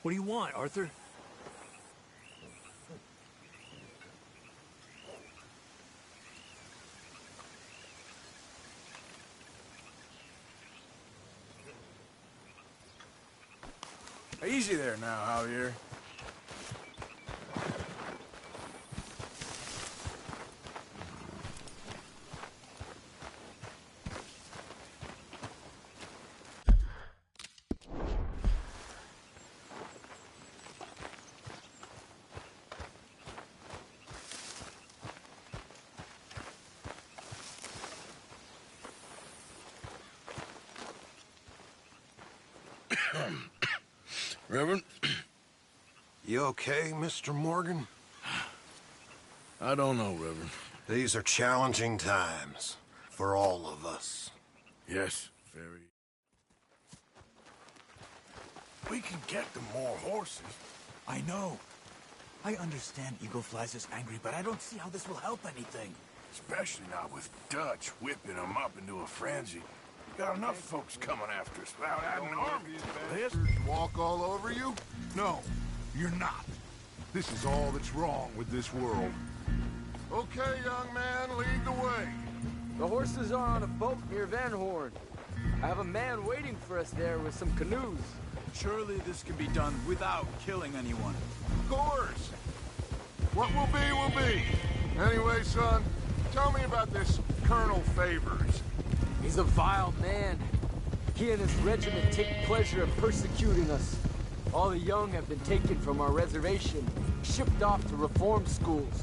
What do you want, Arthur? Easy there now, Javier. Reverend? You okay, Mr. Morgan? I don't know, Reverend. These are challenging times for all of us. Yes, very. We can get them more horses. I know. I understand Eagle Flies is angry, but I don't see how this will help anything. Especially not with Dutch whipping them up into a frenzy. Got enough folks coming after us without adding an army to this. Walk all over you? No, you're not. This is all that's wrong with this world. Okay, young man, lead the way. The horses are on a boat near Van Horn. I have a man waiting for us there with some canoes. Surely this can be done without killing anyone. Of course. What will be. Anyway, son, tell me about this Colonel Favors. He's a vile man. He and his regiment take pleasure in persecuting us. All the young have been taken from our reservation, shipped off to reform schools.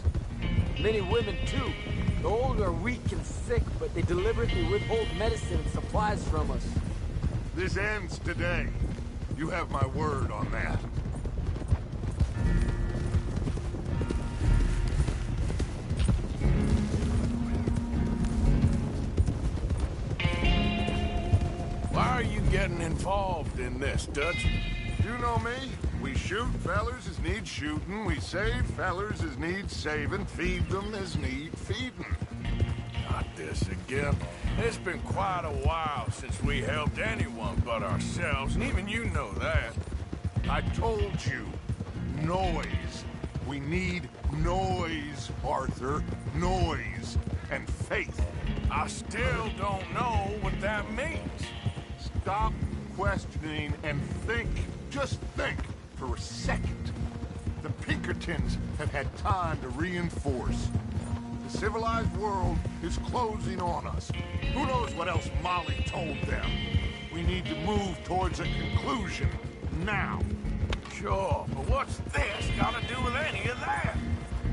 Many women, too. The old are weak and sick, but they deliberately withhold medicine and supplies from us. This ends today. You have my word on that. Why are you getting involved in this, Dutch? You know me. We shoot fellers as need shooting. We save fellers as need saving. Feed them as need feeding. Not this again. It's been quite a while since we helped anyone but ourselves, and even you know that. I told you. Noise. We need noise, Arthur. Noise. And faith. I still don't know what that means. Stop questioning and think. Just think for a second. The Pinkertons have had time to reinforce. The civilized world is closing on us. Who knows what else Molly told them? We need to move towards a conclusion now. Sure, but what's this got to do with any of that?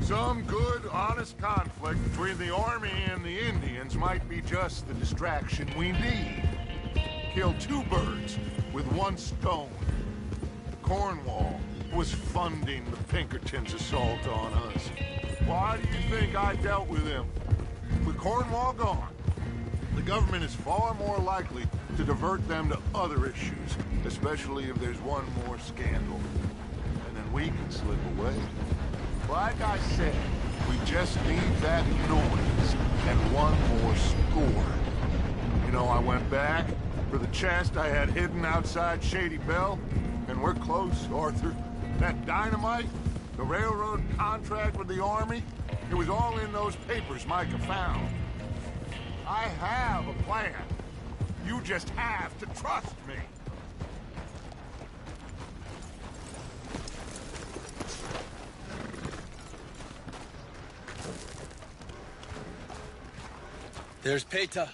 Some good, honest conflict between the army and the Indians might be just the distraction we need. Kill two birds with one stone. Cornwall was funding the Pinkertons' assault on us. Why do you think I dealt with him? With Cornwall gone, the government is far more likely to divert them to other issues, especially if there's one more scandal. And then we can slip away. Like I said, we just need that noise and one more score. You know, I went back for the chest I had hidden outside Shady Belle, and we're close, Arthur. That dynamite, the railroad contract with the Army, it was all in those papers Micah found. I have a plan. You just have to trust me. There's Peta.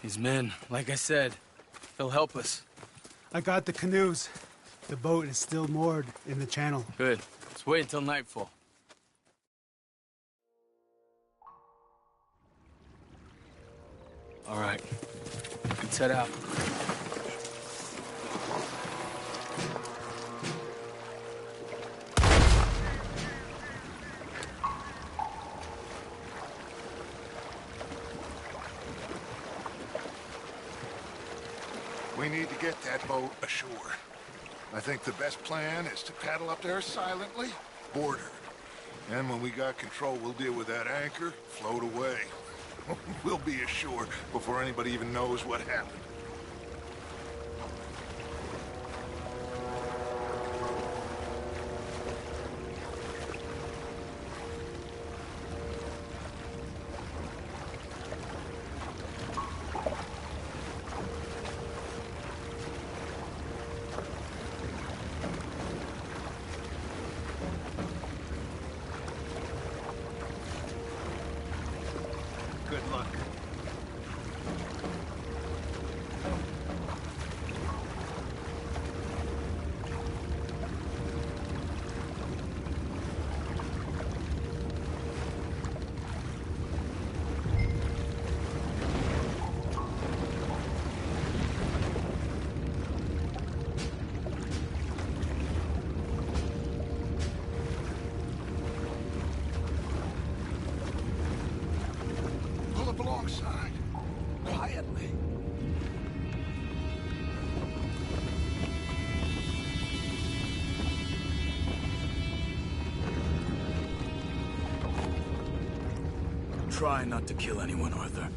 These men, like I said, they'll help us. I got the canoes. The boat is still moored in the channel. Good. Let's wait until nightfall. All right. Let's head out. We need to get that boat ashore. I think the best plan is to paddle up there silently, board her. And when we got control, we'll deal with that anchor, float away. We'll be ashore before anybody even knows what happened. Good luck. Pull up alongside. Quietly. Try not to kill anyone, Arthur.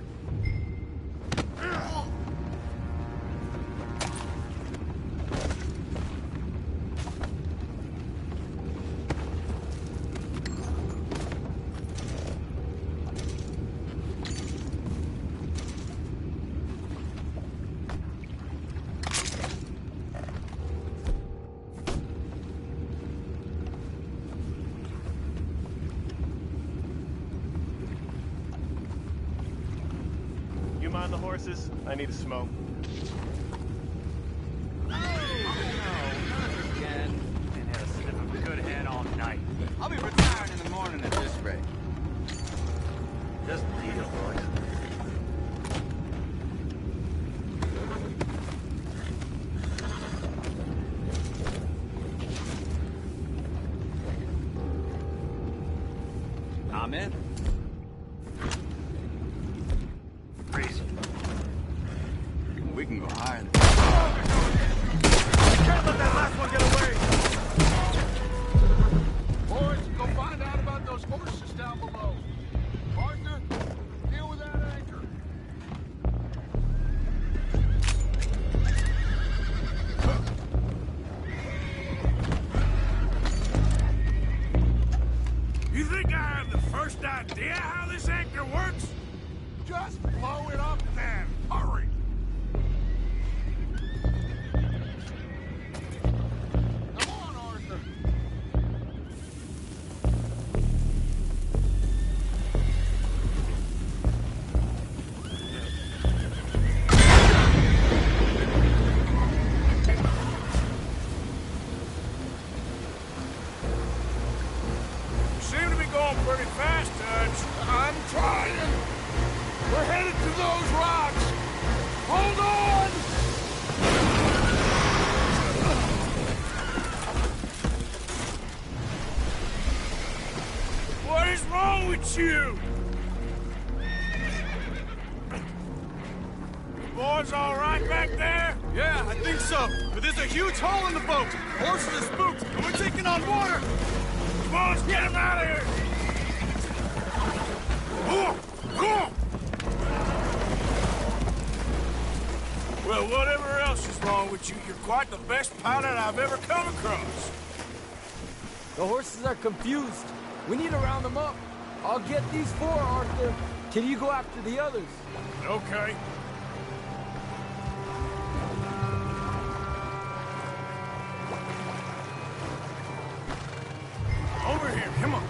You mind the horses? I need a smoke. Again, and had a sniff of good head all night. I'll be retiring in the morning at this rate. Just lead it, boys. I'm in. Freeze. We can go higher than Can't let that last one get away! Boys, go find out about those horses down below. Arthur, deal with that anchor. You think I have the first idea how this anchor works? Just blow it up then. Hurry. Come on, Arthur. You seem to be going pretty fast, Dutch. I'm trying. We're headed to those rocks. Hold on! with you? Boys all right back there? Yeah, I think so. But there's a huge hole in the boat. Horses are spooked, and we're taking on water. Come on, let's get him out of here! Come on! Well, whatever else is wrong with you, you're quite the best pilot I've ever come across. The horses are confused. We need to round them up. I'll get these four, Arthur. Can you go after the others? Okay. Over here, come on.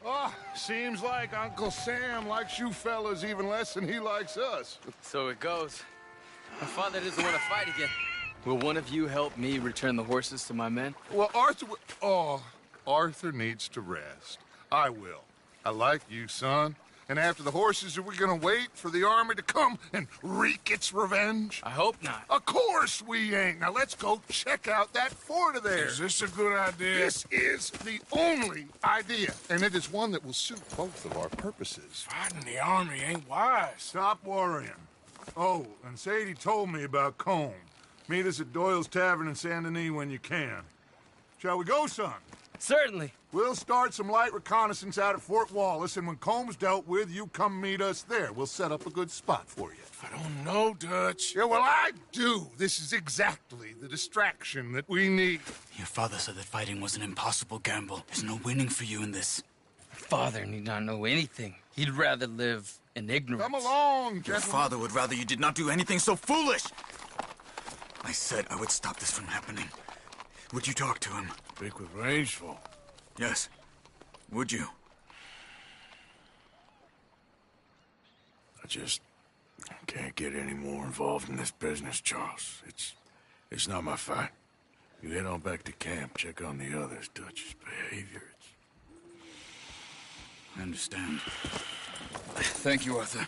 Oh, seems like Uncle Sam likes you fellas even less than he likes us. So it goes. My father doesn't want to fight again. Will one of you help me return the horses to my men? Well, Arthur needs to rest. I will. I like you, son. And after the horses, are we gonna wait for the army to come and wreak its revenge? I hope not. Of course we ain't. Now let's go check out that fort of theirs. Is this a good idea? This is the only idea, and it is one that will suit both of our purposes. Fighting the army ain't wise. Stop worrying. Oh, and Sadie told me about Combe. Meet us at Doyle's Tavern in Saint Denis when you can. Shall we go, son? Certainly. We'll start some light reconnaissance out at Fort Wallace, and when Combs dealt with, you come meet us there. We'll set up a good spot for you. I don't know, Dutch. Yeah, well, I do. This is exactly the distraction that we need. Your father said that fighting was an impossible gamble. There's no winning for you in this. Father need not know anything. He'd rather live in ignorance. Come along, Your gentlemen. father would rather you did not do anything so foolish. I said I would stop this from happening. Would you talk to him? Speak with Rangeful. Yes. Would you? I just can't get any more involved in this business, Charles. It's not my fight. You head on back to camp, check on the others. Dutch's behavior, I understand. Thank you, Arthur.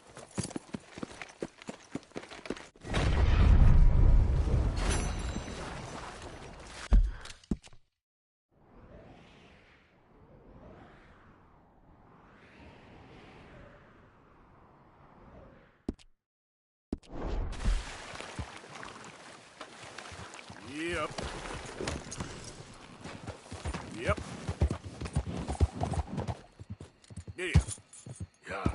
Yep. Yep. Yeah. Yeah.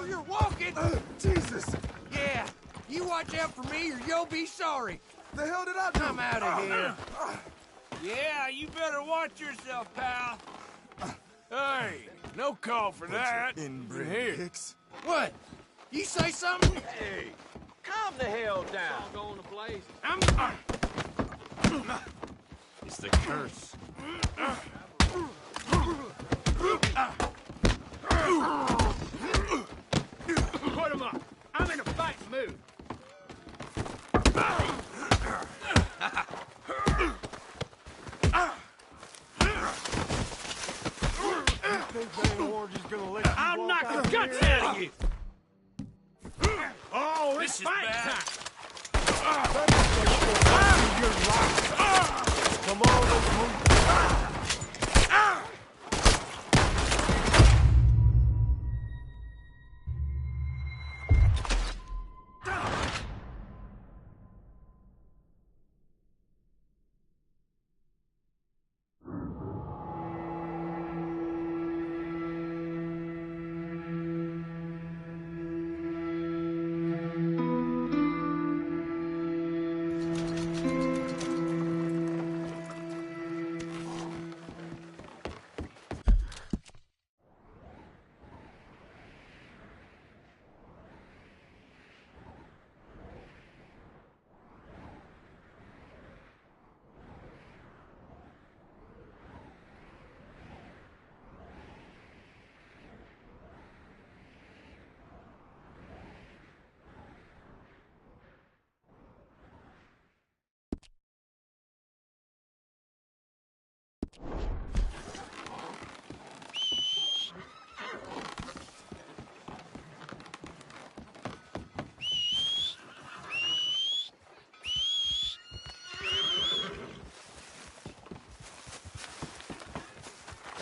careful, you're walking! Jesus! Yeah, you watch out for me or you'll be sorry. The hell did I do? I'm out of here. Yeah, you better watch yourself, pal. Hey, no call for that. Inbred Here. hicks. What? You say something? Hey, calm the hell down. It's all going to blaze. It's the curse. Put him up. I'm in a fighting mood. I'll knock the guts out of you. Oh, this is bad. Come on, let's move.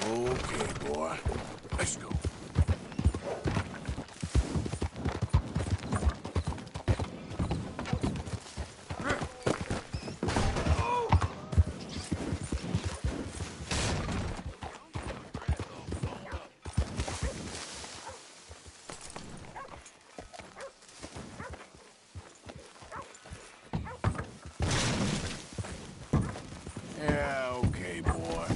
Okay, boy. Let's go. Yeah, okay, boy.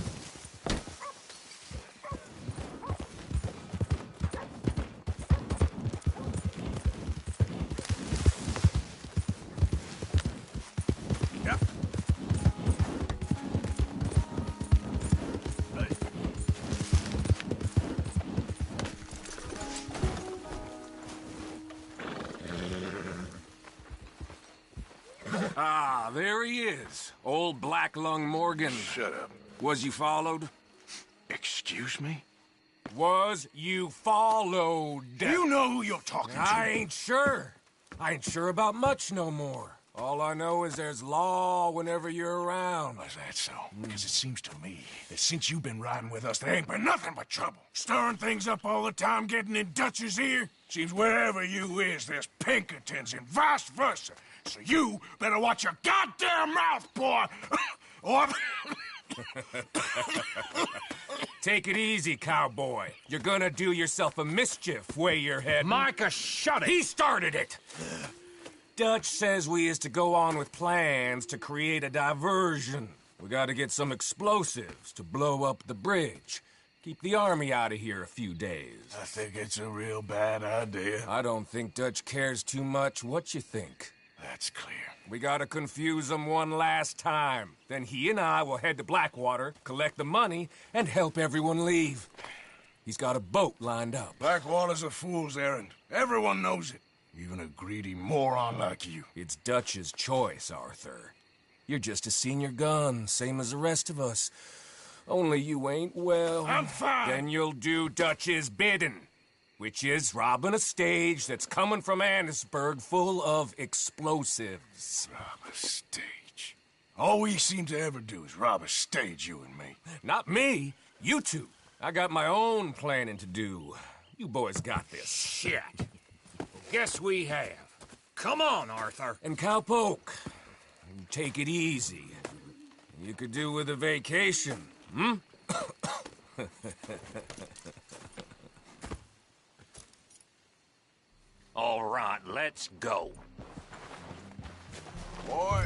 Ah, there he is. Old Black Lung Morgan. Shut up. Was you followed? Excuse me? Was you followed? You know who you're talking to. I ain't sure. I ain't sure about much no more. All I know is there's law whenever you're around. Is that so? Because it seems to me that since you've been riding with us, there ain't been nothing but trouble. Stirring things up all the time, getting in Dutch's ear. Seems wherever you is, there's Pinkertons and vice versa. So you better watch your goddamn mouth, boy! Or... Take it easy, cowboy. You're gonna do yourself a mischief way you're heading. Micah, shut it. He started it! Dutch says we is to go on with plans to create a diversion. We gotta get some explosives to blow up the bridge. Keep the army out of here a few days. I think it's a real bad idea. I don't think Dutch cares too much what you think. That's clear. We gotta confuse him one last time. Then he and I will head to Blackwater, collect the money, and help everyone leave. He's got a boat lined up. Blackwater's a fool's errand. Everyone knows it. Even a greedy moron like you. It's Dutch's choice, Arthur. You're just a senior gun, same as the rest of us. Only you ain't well. I'm fine. Then you'll do Dutch's bidding, which is robbing a stage that's coming from Annesburg full of explosives. Rob a stage. All we seem to ever do is rob a stage, you and me. Not me, you two. I got my own planning to do. You boys got this. Shit. Guess we have. Come on, Arthur. And Cowpoke, take it easy. You could do with a vacation, hmm? All right, let's go. Boy.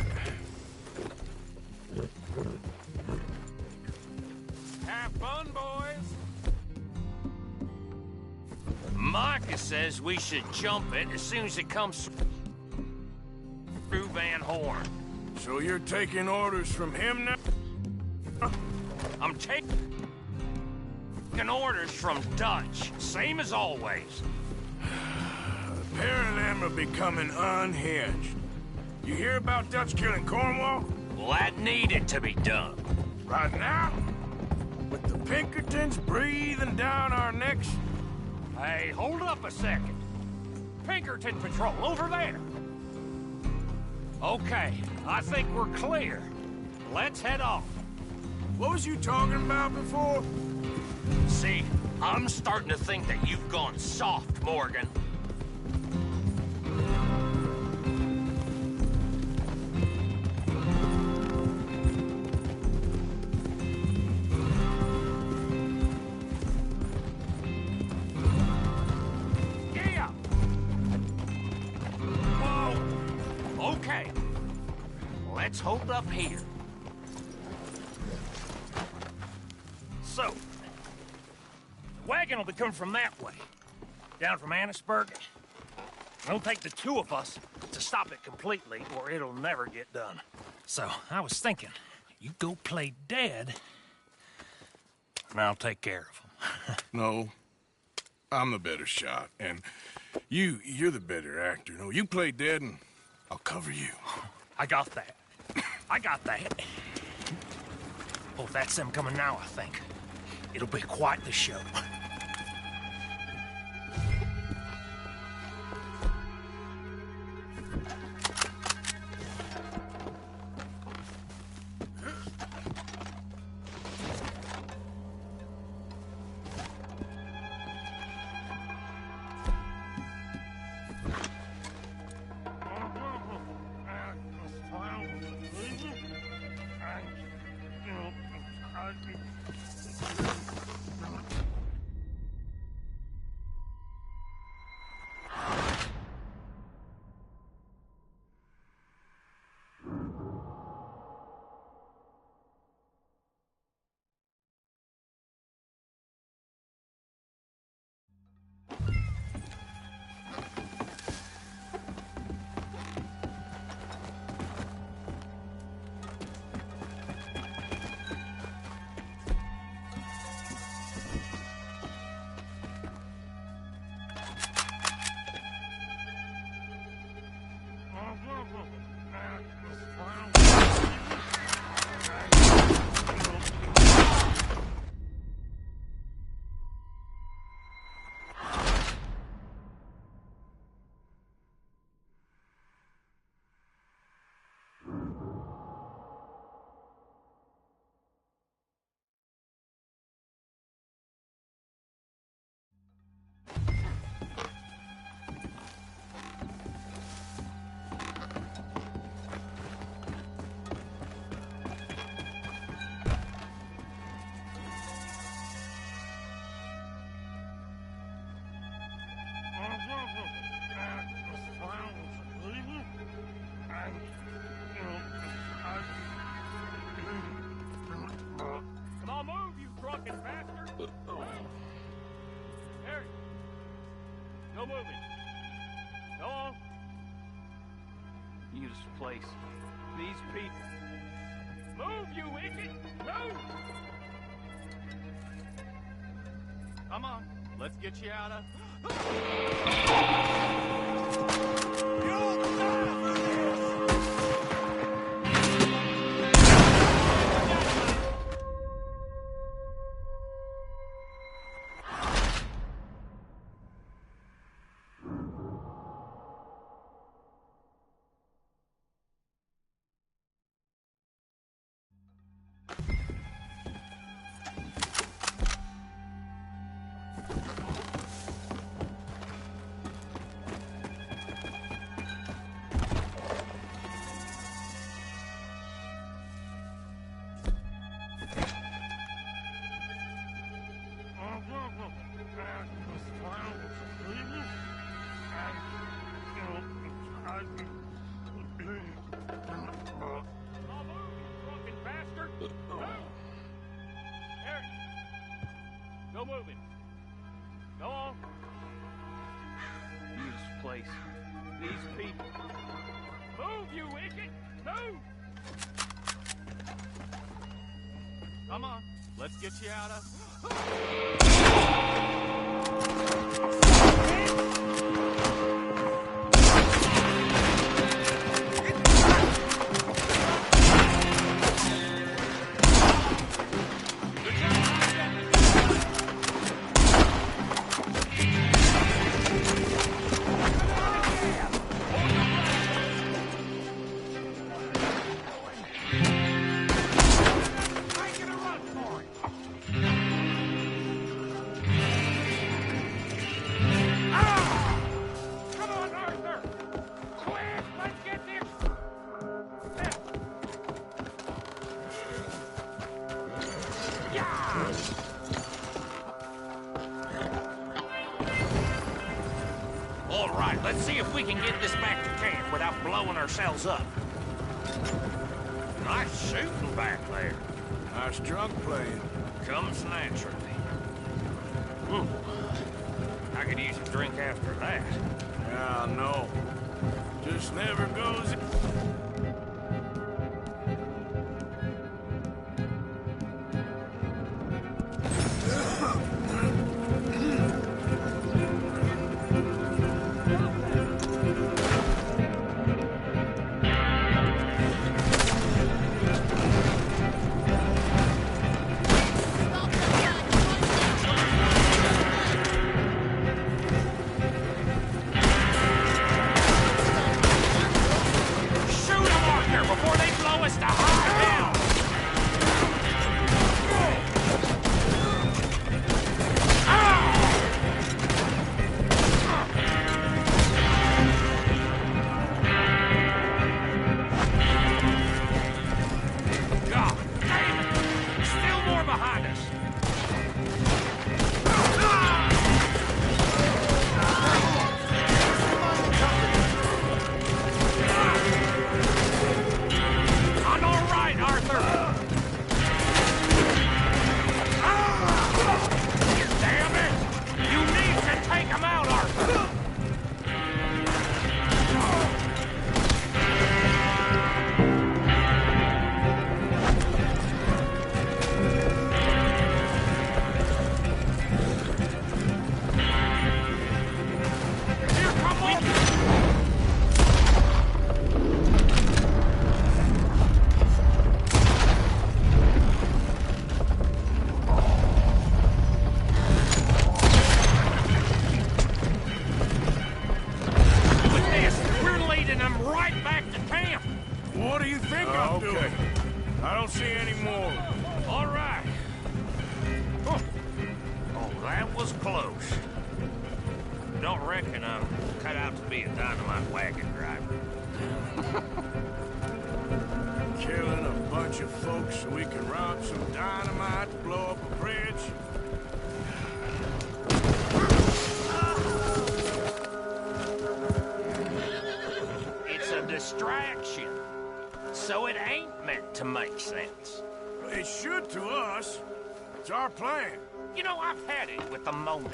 Have fun, boys. Micah says we should jump it as soon as it comes through Van Horn. So you're taking orders from him now? I'm taking orders from Dutch, same as always. The pair of them are becoming unhinged. You hear about Dutch killing Cornwall? Well, that needed to be done. Right now? With the Pinkertons breathing down our necks? Hey, hold up a second. Pinkerton Patrol, over there. Okay, I think we're clear. Let's head off. What was you talking about before? See, I'm starting to think that you've gone soft, Morgan. Yeah! Whoa! Okay. Let's hold up here. So, the wagon will be coming from that way, down from Annisburg. It'll take the two of us to stop it completely, or it'll never get done. So, I was thinking, you go play dead, and I'll take care of them. No. I'm the better shot, and you're the better actor. No, you play dead, and I'll cover you. I got that. I got that. Oh, that's them coming now, I think. It'll be quite the show. Come on, move, you drunken bastard! Harry! No moving. Go on. Use place. These people. Move, you idiot! Move! Come on, let's get you out of... You'll die for this! place. These people. Move, you wicked! Move! Come on, let's get you out of... All right, let's see if we can get this back to camp without blowing ourselves up. Nice shooting back there. Nice drunk playing. Comes naturally. I could use a drink after that. Yeah, I know. Just never goes... Killing a bunch of folks so we can rob some dynamite to blow up a bridge? It's a distraction. So it ain't meant to make sense. It should to us. It's our plan. You know, I've had it with the moaning.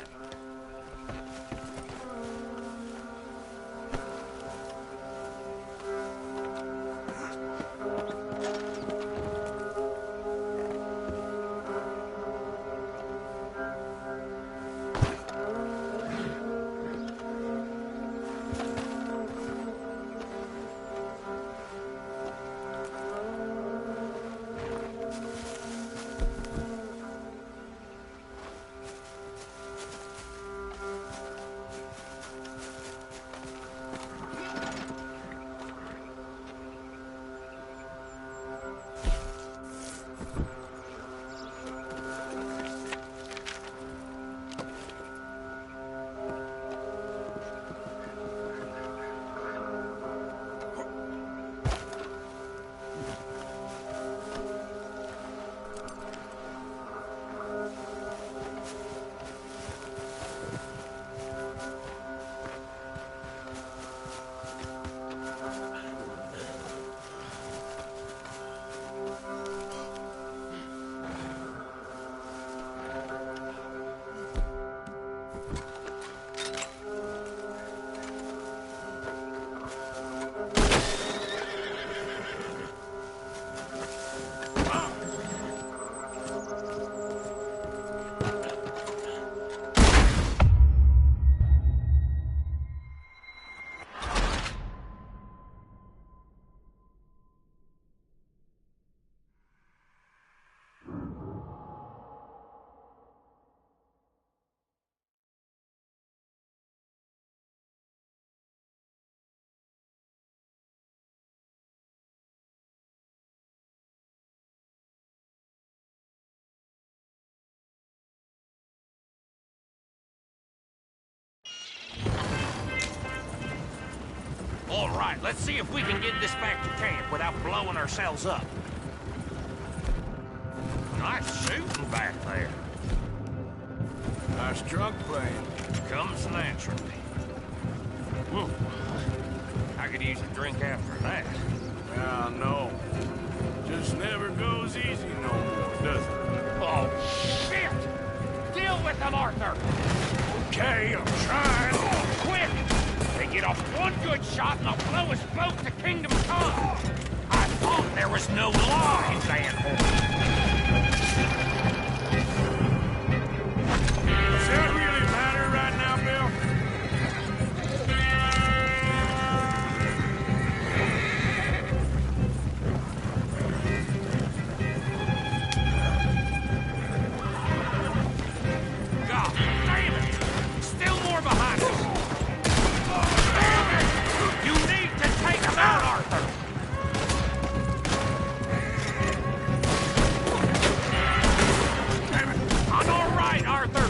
All right, let's see if we can get this back to camp without blowing ourselves up. Nice shooting back there. Nice drunk playing. Comes naturally. I could use a drink after that. Yeah, no. Just never goes easy no more, does it? Oh, shit! Deal with them, Arthur! Okay, I'm trying. Quick! They get off one good shot and they'll blow us both to Kingdom Come! I thought there was no law in Van Horn. Does that really matter right now, Bill? God damn it! Still more behind us! Damn it! You need to take them out, Arthur! Damn it! I'm all right, Arthur!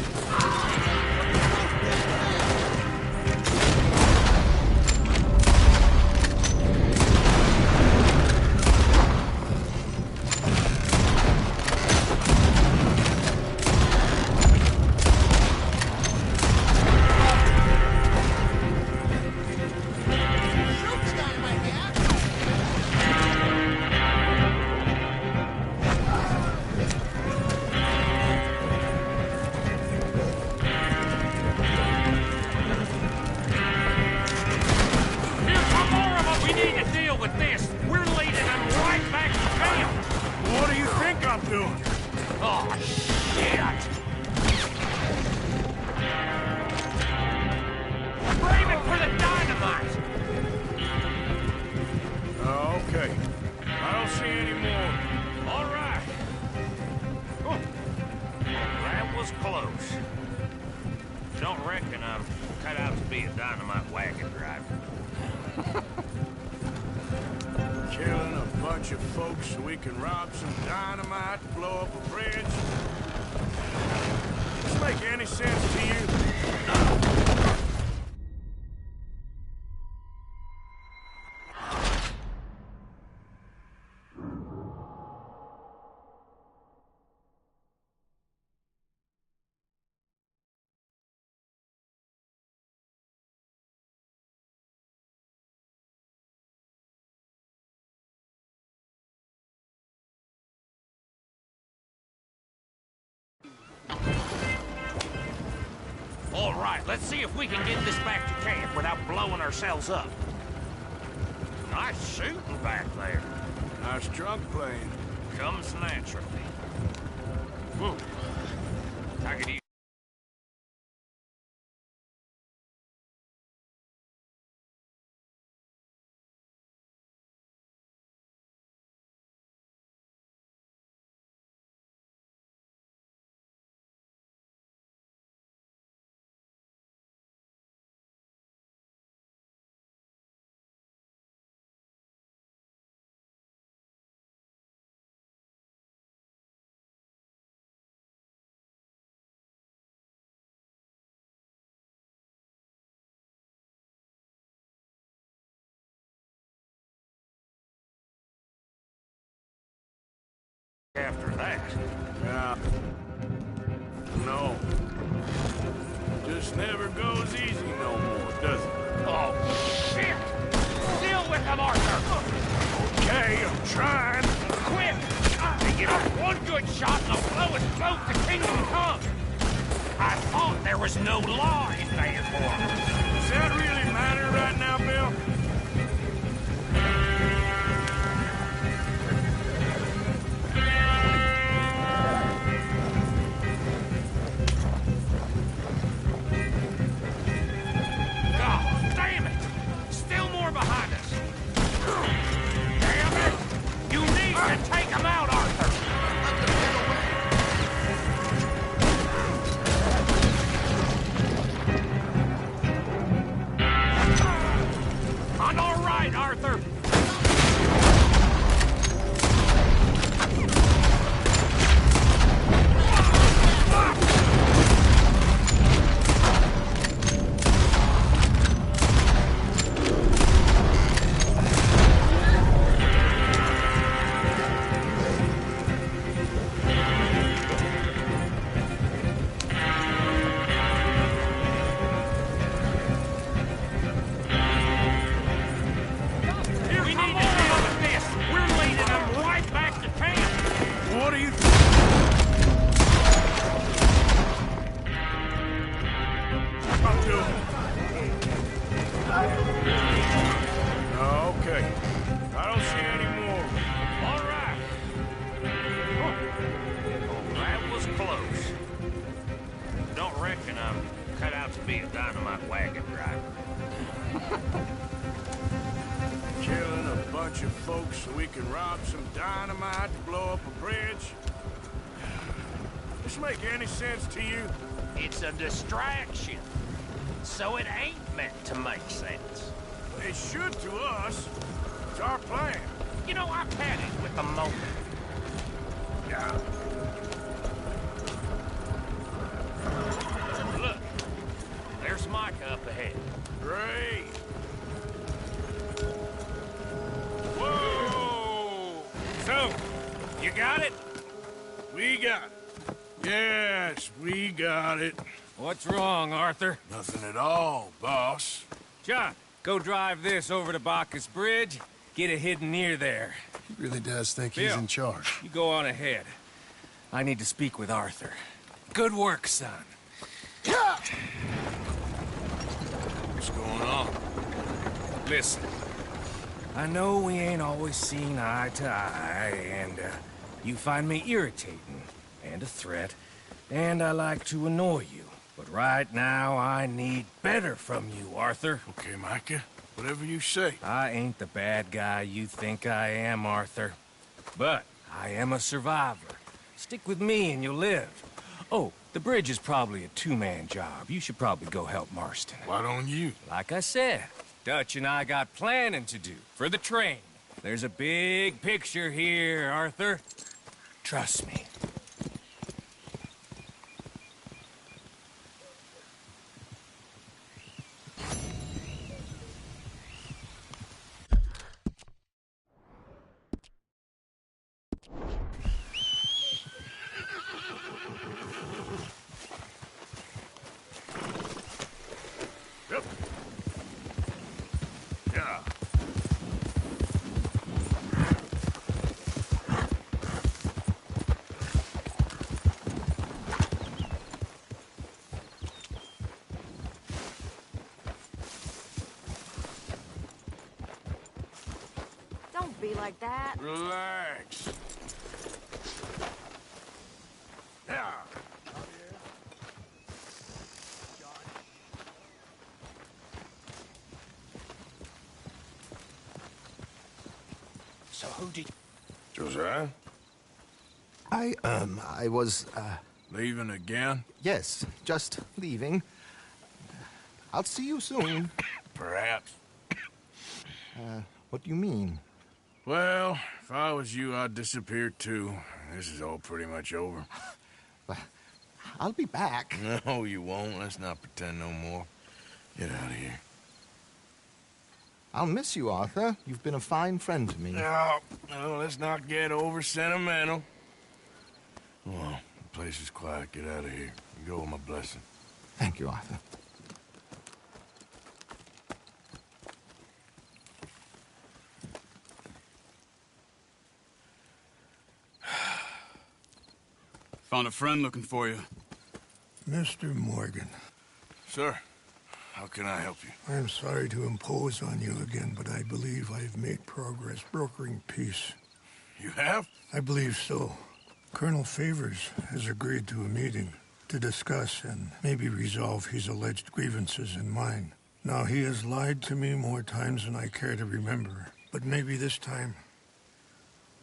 So we can rob some dynamite, blow up a bridge. Does this make any sense to you? All right, let's see if we can get this back to camp without blowing ourselves up. Nice shooting back there. Nice drunk playing. Comes naturally. I could use... After that. Yeah. No. Just never goes easy no more, does it? Oh, shit! Deal with them, Arthur! Okay, I'm trying. Quick! They get off one good shot and they'll blow us both to Kingdom Come! I thought there was no law in Van Horn. Does that really matter right now, Bill? Okay. I don't see any more. All right. Oh, that was close. Don't reckon I'm cut out to be a dynamite wagon driver. Killing a bunch of folks so we can rob some dynamite to blow up a bridge? This make any sense to you? It's a distraction. So it ain't meant to make sense. It should to us. It's our plan. You know, I've had it with the moment. Yeah. Look, there's Micah up ahead. Great. Whoa! So, you got it? We got it. Yes, we got it. What's wrong, Arthur? Nothing at all, boss. John, go drive this over to Bacchus Bridge. Get it hidden near there. He really does think Bill, he's in charge. You go on ahead. I need to speak with Arthur. Good work, son. What's going on? Listen, I know we ain't always seen eye to eye, and you find me irritating and a threat, and I like to annoy you. But right now, I need better from you, Arthur. Okay, Micah. Whatever you say. I ain't the bad guy you think I am, Arthur. But I am a survivor. Stick with me and you'll live. Oh, the bridge is probably a two-man job. You should probably go help Marston. Why don't you? Like I said, Dutch and I got planning to do for the train. There's a big picture here, Arthur. Trust me. Don't be like that. Relax. Yeah. So who did... Josiah? I was, Leaving again? yes, just leaving. I'll see you soon. Perhaps. What do you mean? Well, if I was you, I'd disappear too. This is all pretty much over. I'll be back. No, you won't. Let's not pretend no more. Get out of here. I'll miss you, Arthur. You've been a fine friend to me. No, let's not get over sentimental. Well, the place is quiet. Get out of here. You go with my blessing. Thank you, Arthur. Found a friend looking for you. Mr. Morgan. Sir, how can I help you? I am sorry to impose on you again, but I believe I've made progress brokering peace. You have? I believe so. Colonel Favors has agreed to a meeting to discuss and maybe resolve his alleged grievances and mine. Now, he has lied to me more times than I care to remember, but maybe this time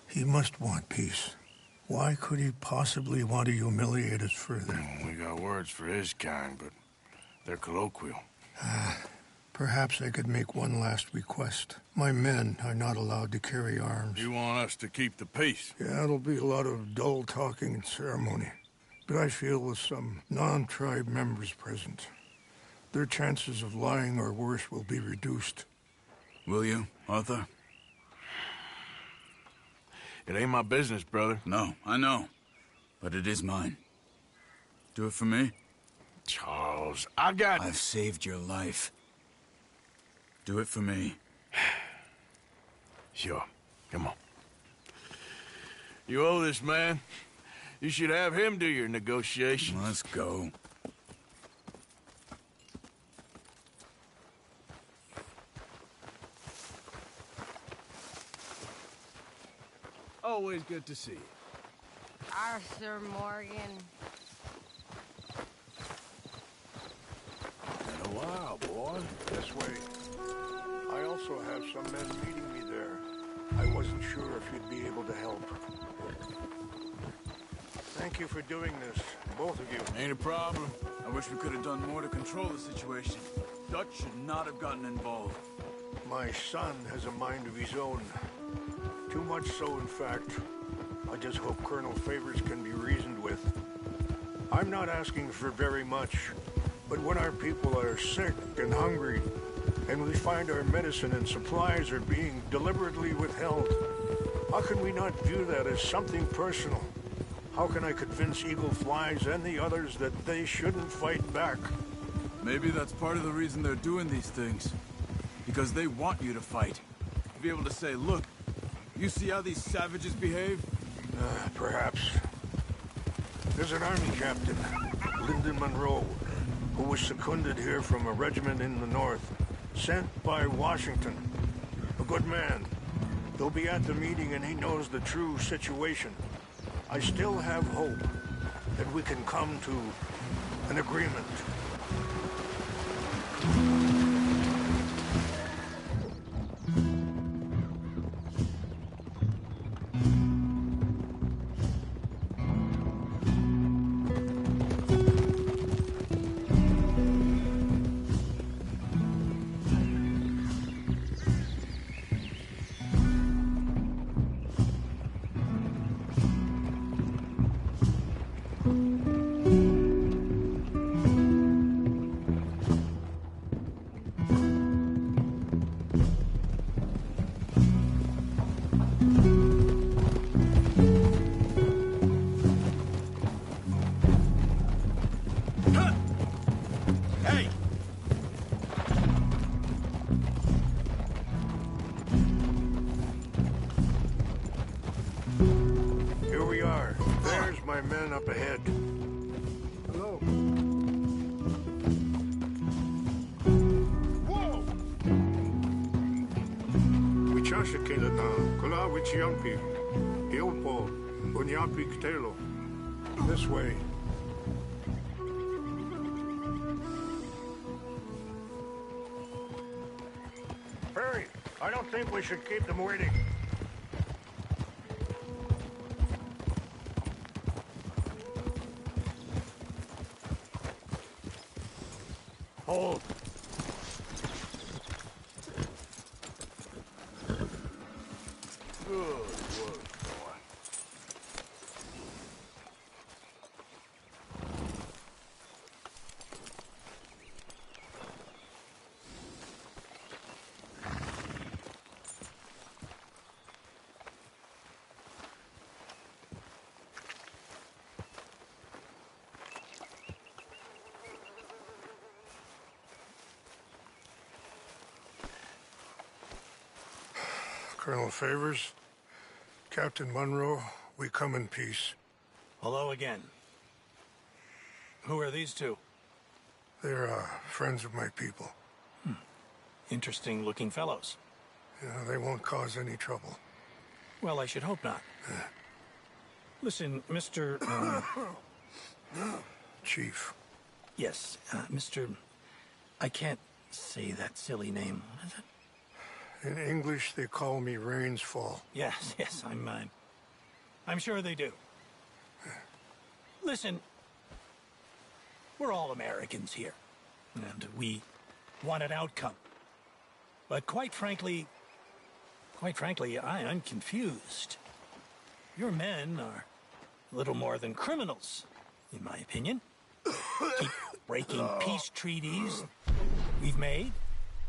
he must want peace. Why could he possibly want to humiliate us further? We got words for his kind, but they're colloquial. Perhaps I could make one last request. My men are not allowed to carry arms. You want us to keep the peace? Yeah, it'll be a lot of dull talking and ceremony. But I feel with some non-tribe members present, their chances of lying or worse will be reduced. Will you, Arthur? It ain't my business, brother. No, I know. But it is mine. Do it for me? Charles, I've saved your life. Do it for me. Sure. Come on. You owe this man. You should have him do your negotiations. Let's go. Always good to see you. Arthur Morgan. Been a while, boy. This way. I also have some men meeting me there. I wasn't sure if you'd be able to help. Thank you for doing this, both of you. Ain't a problem. I wish we could have done more to control the situation. Dutch should not have gotten involved. My son has a mind of his own. Too much so, in fact. I just hope Colonel Favors can be reasoned with. I'm not asking for very much, but when our people are sick and hungry, and we find our medicine and supplies are being deliberately withheld, how can we not view that as something personal? How can I convince Eagle Flies and the others that they shouldn't fight back? Maybe that's part of the reason they're doing these things. Because they want you to fight. To be able to say, look, you see how these savages behave? Perhaps. There's an army captain, Lyndon Monroe, who was seconded here from a regiment in the north, sent by Washington. A good man. He'll be at the meeting and he knows the true situation. I still have hope that we can come to an agreement. Up ahead. Hello. Whoa! Wichashikela na kula wichiampi. Ilpo bunyapi ktelo. This way. Perry, I don't think we should keep them waiting. Hold. Good work, boy. Colonel Favors, Captain Monroe, we come in peace. Hello again. Who are these two? They're friends of my people. Interesting looking fellows. Yeah, they won't cause any trouble. Well, I should hope not. Listen, Mr. Chief. Yes, Mr. I can't say that silly name. What is it? In English, they call me Rainsfall. Yes, I'm sure they do. Listen, we're all Americans here, and we want an outcome. But quite frankly, I'm confused. Your men are a little more than criminals, in my opinion. Keep breaking peace treaties we've made,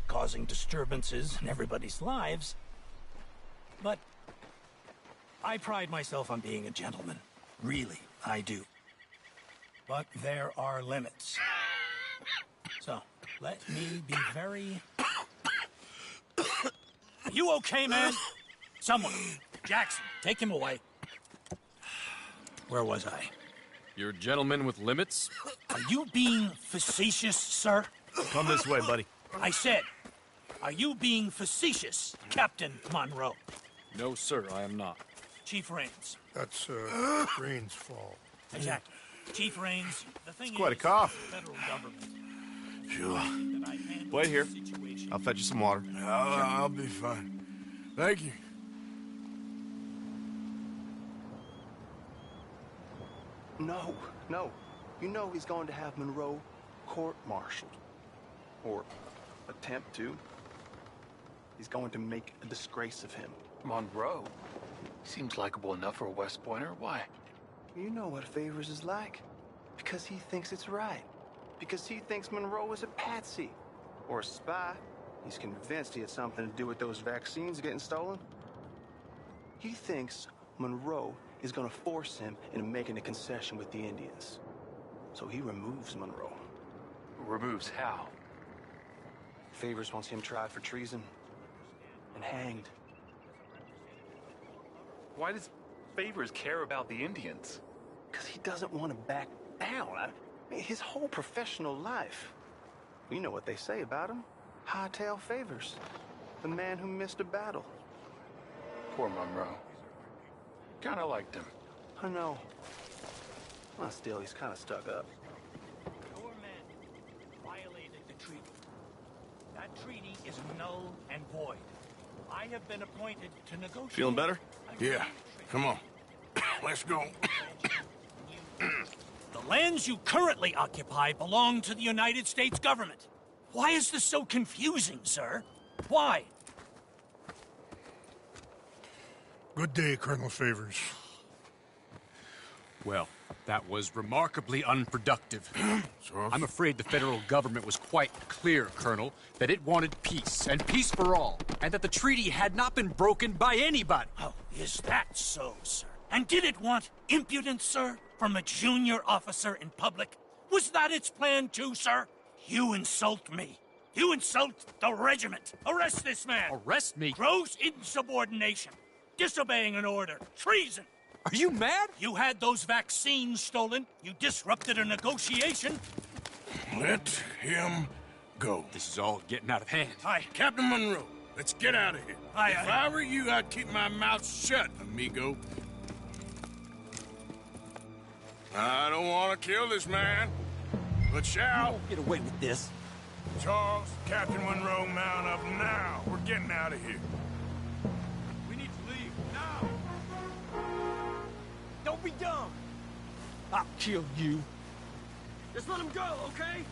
causing disturbances in everybody's lives. But I pride myself on being a gentleman. Really, I do. But there are limits. So, let me be very... Are you okay, man? Someone. Jackson, take him away. Where was I? You're a gentleman with limits? Are you being facetious, sir? Come this way, buddy. I said, are you being facetious, Captain Monroe? No, sir, I am not. Chief Rains. That's, Rains' fault. Exactly. Chief Rains, the thing It's quite a is, cough. federal government. Sure. Wait here. I'll fetch you some water. I'll be fine. Thank you. No, no. You know he's going to have Monroe court-martialed. Or attempt to. He's going to make a disgrace of him. Monroe? Seems likable enough for a West Pointer. Why? You know what Favors is like. Because he thinks it's right. Because he thinks Monroe is a patsy. Or a spy. He's convinced he had something to do with those vaccines getting stolen. He thinks Monroe is gonna force him into making a concession with the Indians. So he removes Monroe. Removes how? Favors wants him tried for treason and hanged. Why does Favors care about the Indians? Because he doesn't want to back down. I mean, his whole professional life. You know what they say about him. Hightail Favors. The man who missed a battle. Poor Monroe. Kinda liked him. I know. Well, still, he's kind of stuck up. Your men violated the treaty. That treaty is null and void. I have been appointed to negotiate. Feeling better? Yeah. Come on. Let's go. The lands you currently occupy belong to the United States government. Why is this so confusing, sir? Why? Good day, Colonel Favors. Well, that was remarkably unproductive. I'm afraid the federal government was quite clear, Colonel, that it wanted peace, and peace for all, and that the treaty had not been broken by anybody. Oh, is that so, sir? And did it want impudence, sir, from a junior officer in public? Was that its plan too, sir? You insult me. You insult the regiment. Arrest this man. Arrest me? Gross insubordination. Disobeying an order. Treason. Are you mad? You had those vaccines stolen. You disrupted a negotiation. Let him go. This is all getting out of hand. Aye. Captain Monroe, let's get out of here. Aye, if I were you, I'd keep my mouth shut, amigo. I don't want to kill this man, but shall. Get away with this. Charles, Captain Monroe, mount up now. We're getting out of here. We need to leave now. Don't be dumb. I'll kill you. Just let him go, okay?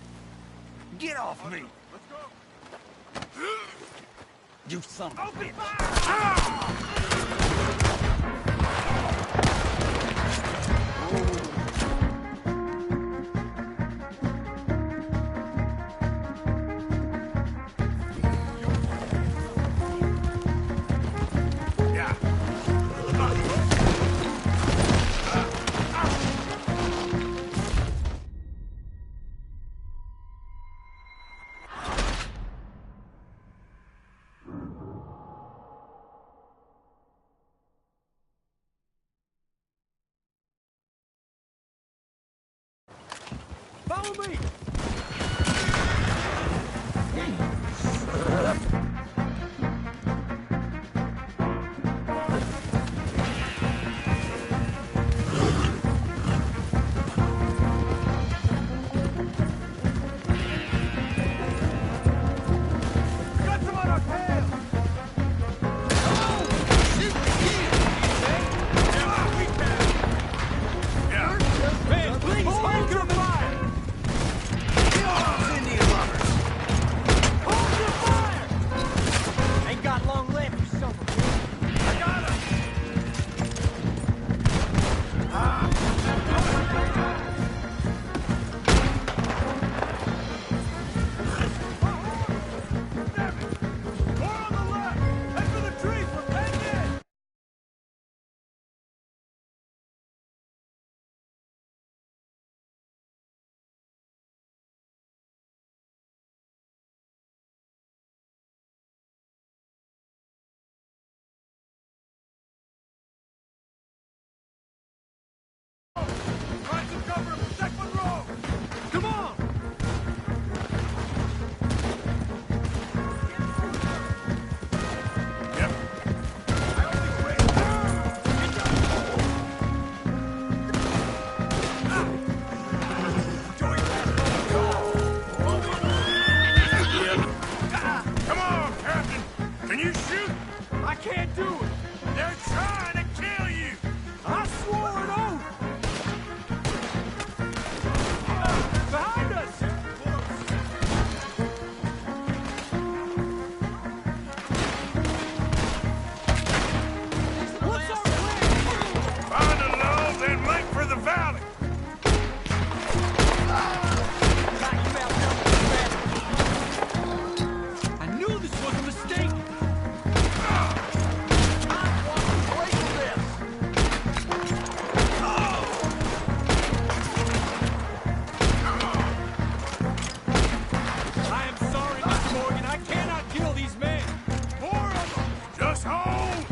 Get off me. Let's go. You son of a Open bitch. Follow me! can't do it! They're trying to kill you! I swore an oath! Behind us! What's our plan? Find a low, then make for the valley! I knew this was a mistake! I am sorry, Mr. Morgan. I cannot kill these men. More of them! Just hold!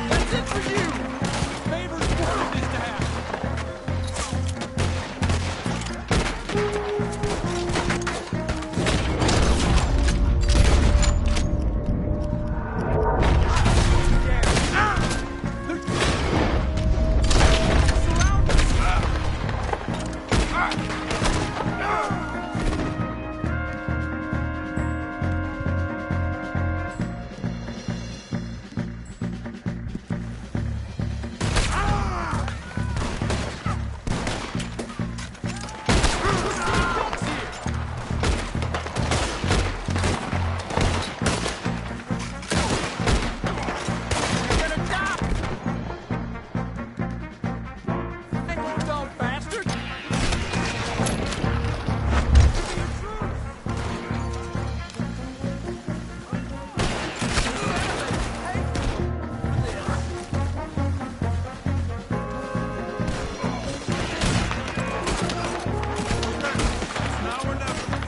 That's it for you! Favors wanted this to happen.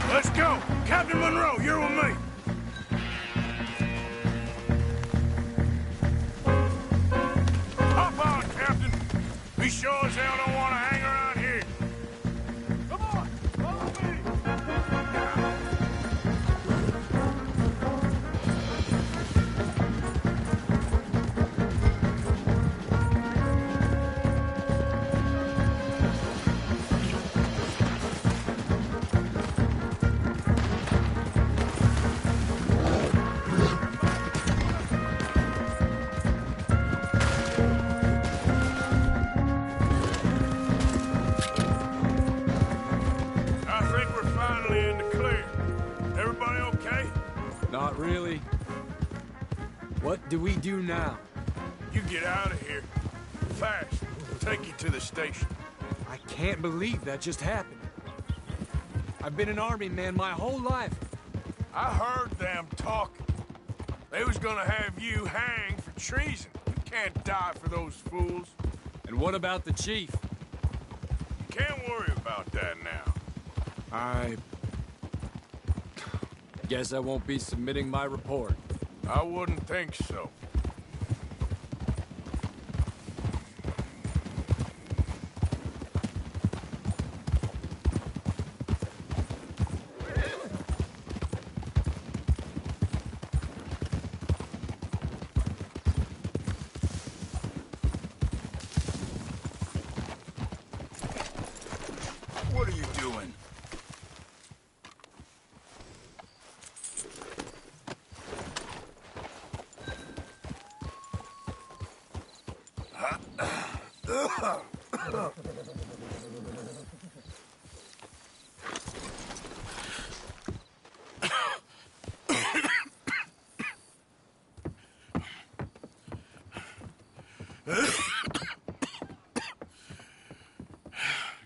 Let's go! Captain Monroe, you're with me! Hop on, Captain! We sure as hell don't want to hang around here! Come on! Follow me! I think we're finally in the clear. Everybody okay? Not really. What do we do now? You get out of here. Fast. We'll take you to the station. I can't believe that just happened. I've been an army man my whole life. I heard them talking. They was gonna have you hanged for treason. You can't die for those fools. And what about the chief? You can't worry about that now. I guess I won't be submitting my report. I wouldn't think so. What are you doing?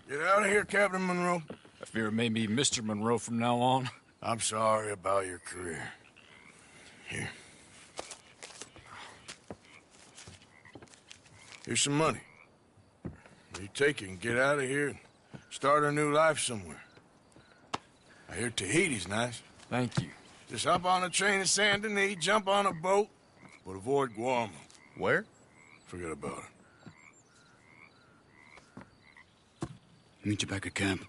Get out of here, Captain Monroe. I fear it may be Mr. Monroe from now on. I'm sorry about your career. Here. Here's some money. You take it and get out of here and start a new life somewhere. I hear Tahiti's nice. Thank you. Just hop on a train to Saint Denis, jump on a boat, but avoid Guam. Where? Forget about it. Meet you back at camp.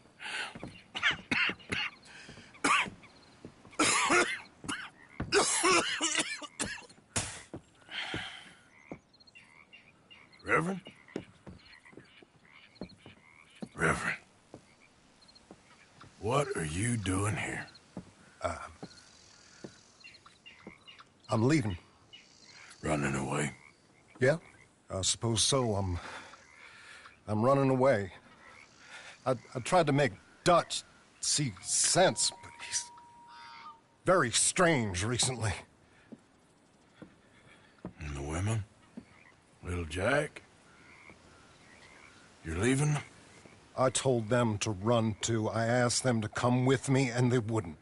Reverend? Reverend. What are you doing here? I'm leaving. Running away? Yeah, I suppose so. I'm running away. I tried to make Dutch see sense, but he's very strange recently. And the women? Little Jack? You're leaving them? I told them to run too. I asked them to come with me, and they wouldn't.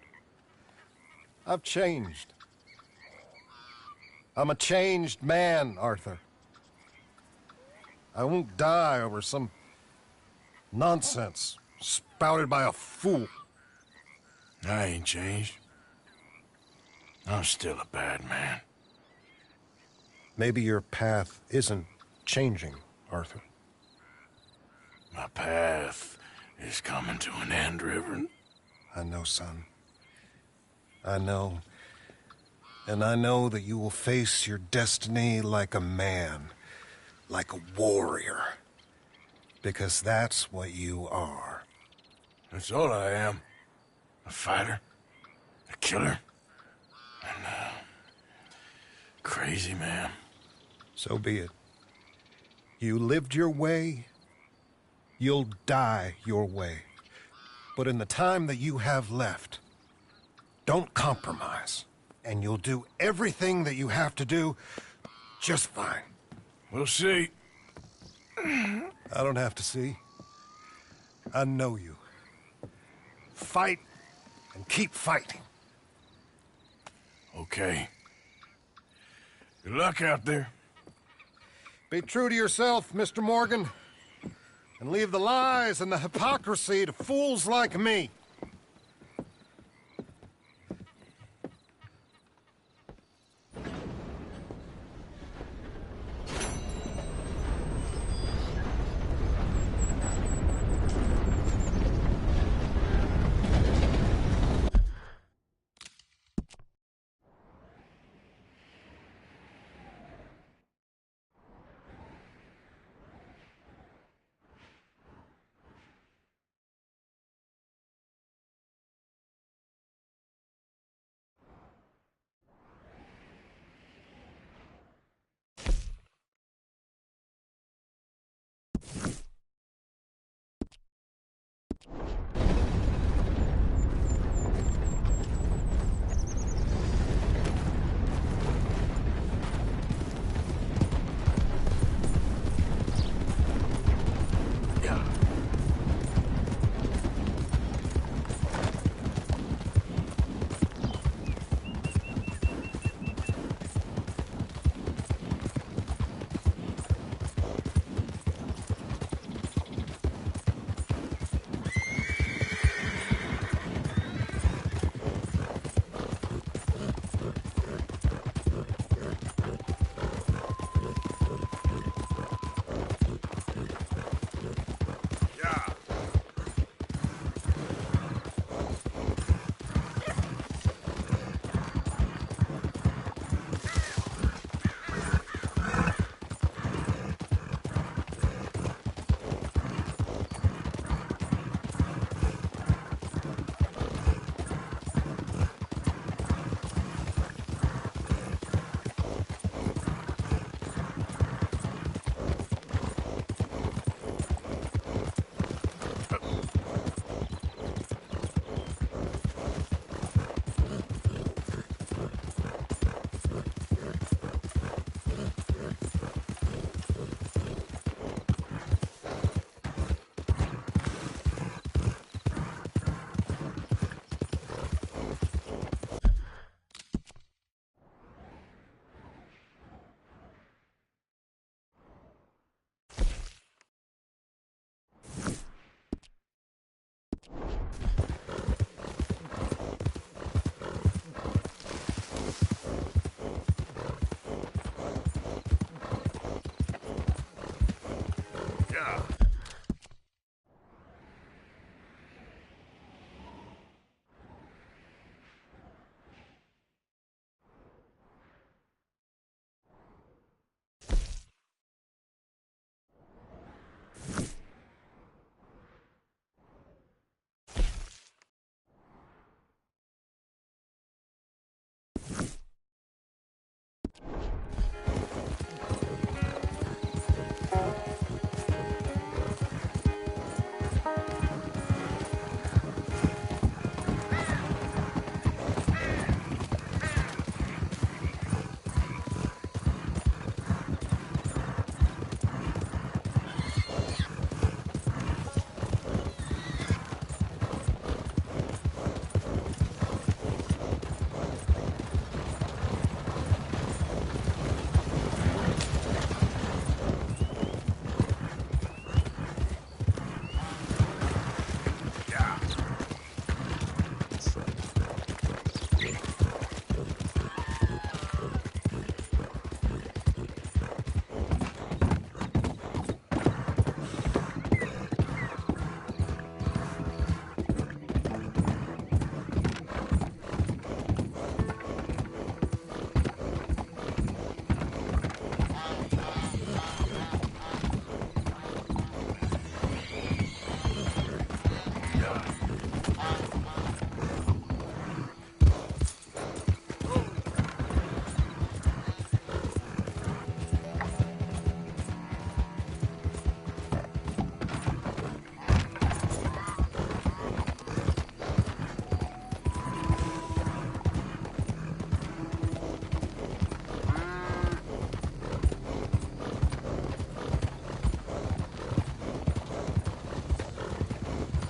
I've changed. I'm a changed man, Arthur. I won't die over some nonsense spouted by a fool. I ain't changed. I'm still a bad man. Maybe your path isn't changing, Arthur. My path is coming to an end, Reverend. I know, son. I know. And I know that you will face your destiny like a man, like a warrior. Because that's what you are. That's all I am. A fighter, a killer, and a crazy man. So be it. You lived your way, you'll die your way. But in the time that you have left, don't compromise. And you'll do everything that you have to do just fine. We'll see. I don't have to see. I know you. Fight and keep fighting. Okay. Good luck out there. Be true to yourself, Mr. Morgan. And leave the lies and the hypocrisy to fools like me.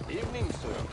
Evening, sir.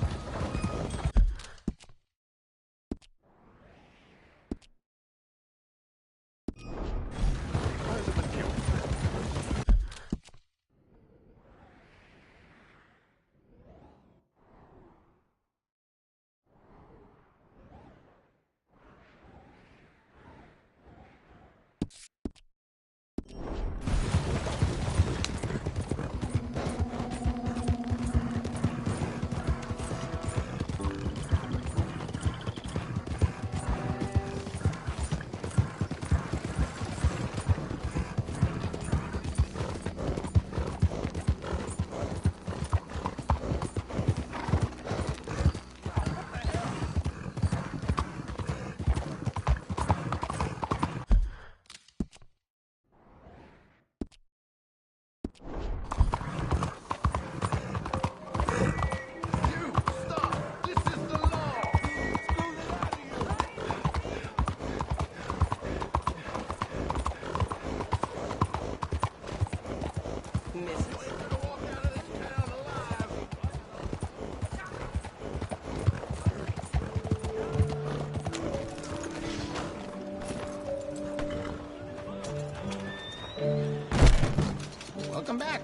Welcome back.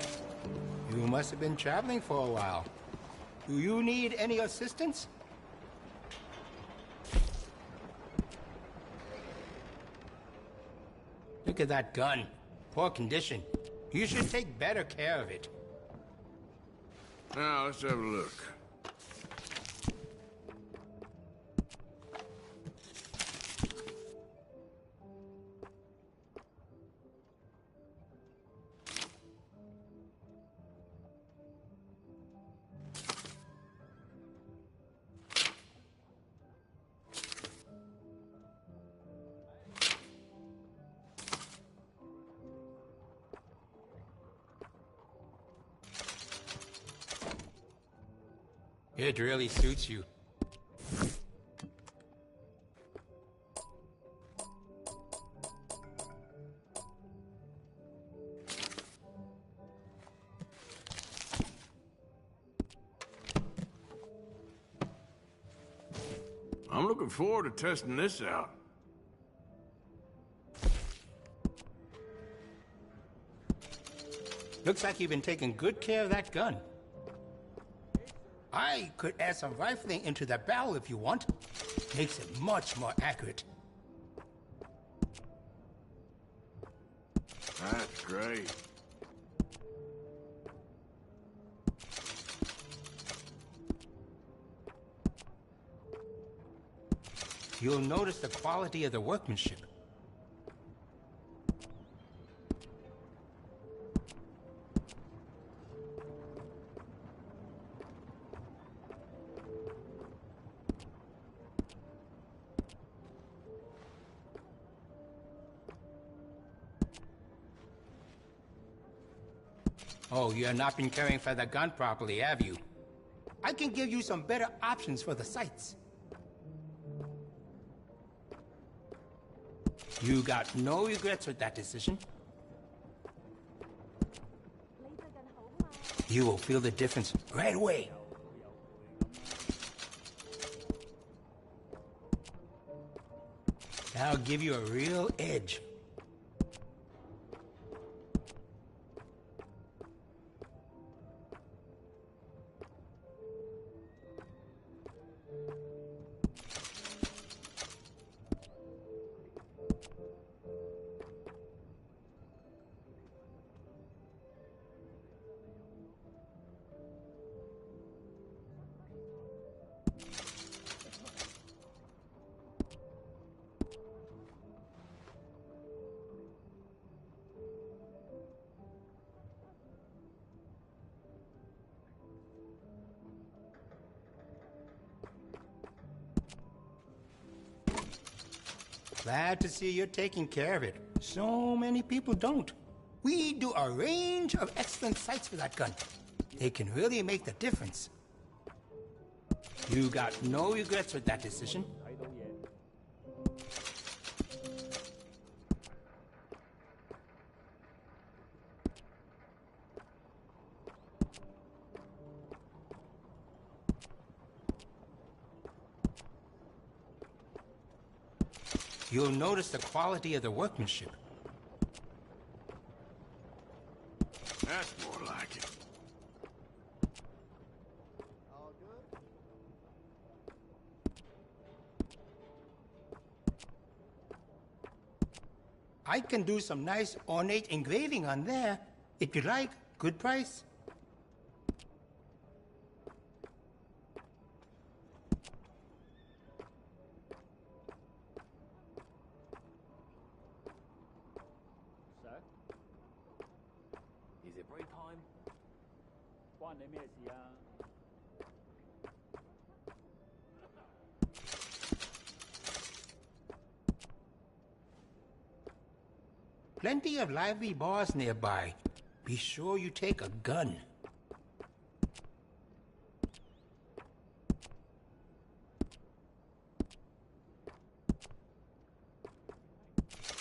You must have been traveling for a while. Do you need any assistance? Look at that gun. Poor condition. You should take better care of it. Now, let's have a look. It really suits you. I'm looking forward to testing this out. Looks like you've been taking good care of that gun. I could add some rifling into the barrel if you want. Makes it much more accurate. That's great. You'll notice the quality of the workmanship. Oh, you have not been caring for the gun properly, have you? I can give you some better options for the sights. You got no regrets with that decision. You will feel the difference right away. That'll give you a real edge. Glad to see you're taking care of it. So many people don't. We do a range of excellent sights for that gun. They can really make the difference. You got no regrets with that decision. you'll notice the quality of the workmanship. That's more like it. I can do some nice ornate engraving on there. If you like, good price. Sir? Is it break time? 關你咩事啊？ Plenty of lively bars nearby. Be sure you take a gun.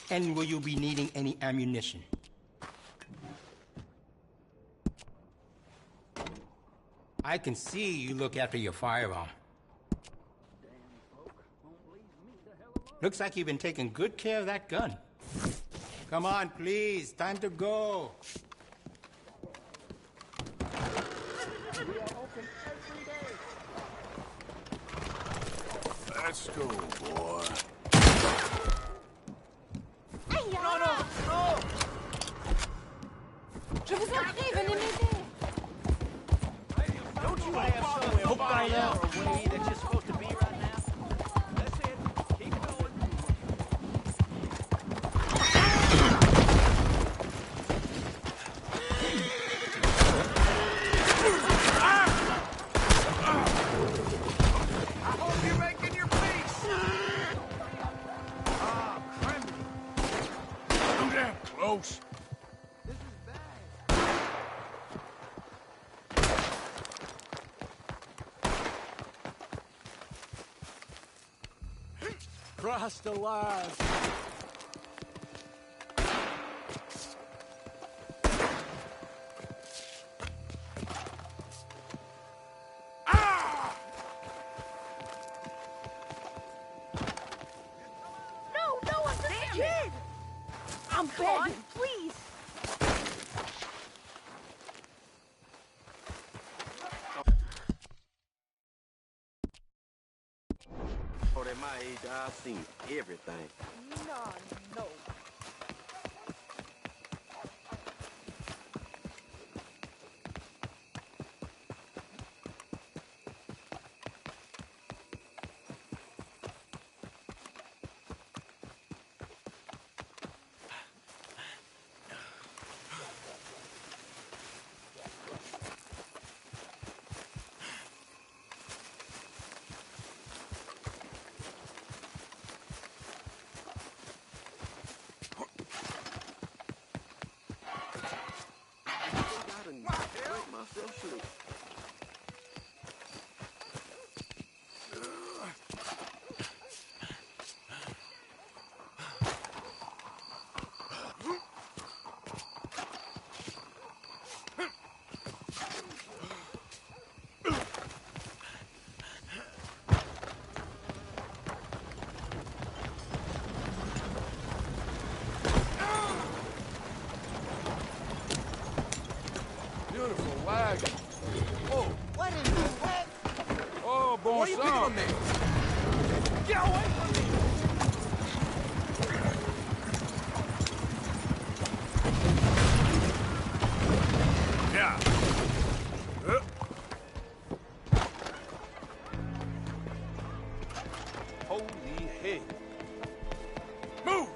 And will you be needing any ammunition? I can see you look after your firearm. Looks like you've been taking good care of that gun. Come on, please. Time to go. We are open every day. Let's go, boy. Non, non, non! Je vous en prie, venez m'aider. Don't you have somewhere far away that you're supposed to be right now? That's it. Keep going. I hope you're making your peace. Ah, criminy. Too damn close. Christ alive! No, no, I'm just a kid! I'm begging, please! Oh, at my age, I've seen everything. No, no. Myself sleep. Beautiful wagon. Oh, what in the heck? Oh, bon What are you picking on me? Get away from me! Yeah. Holy heck. Move!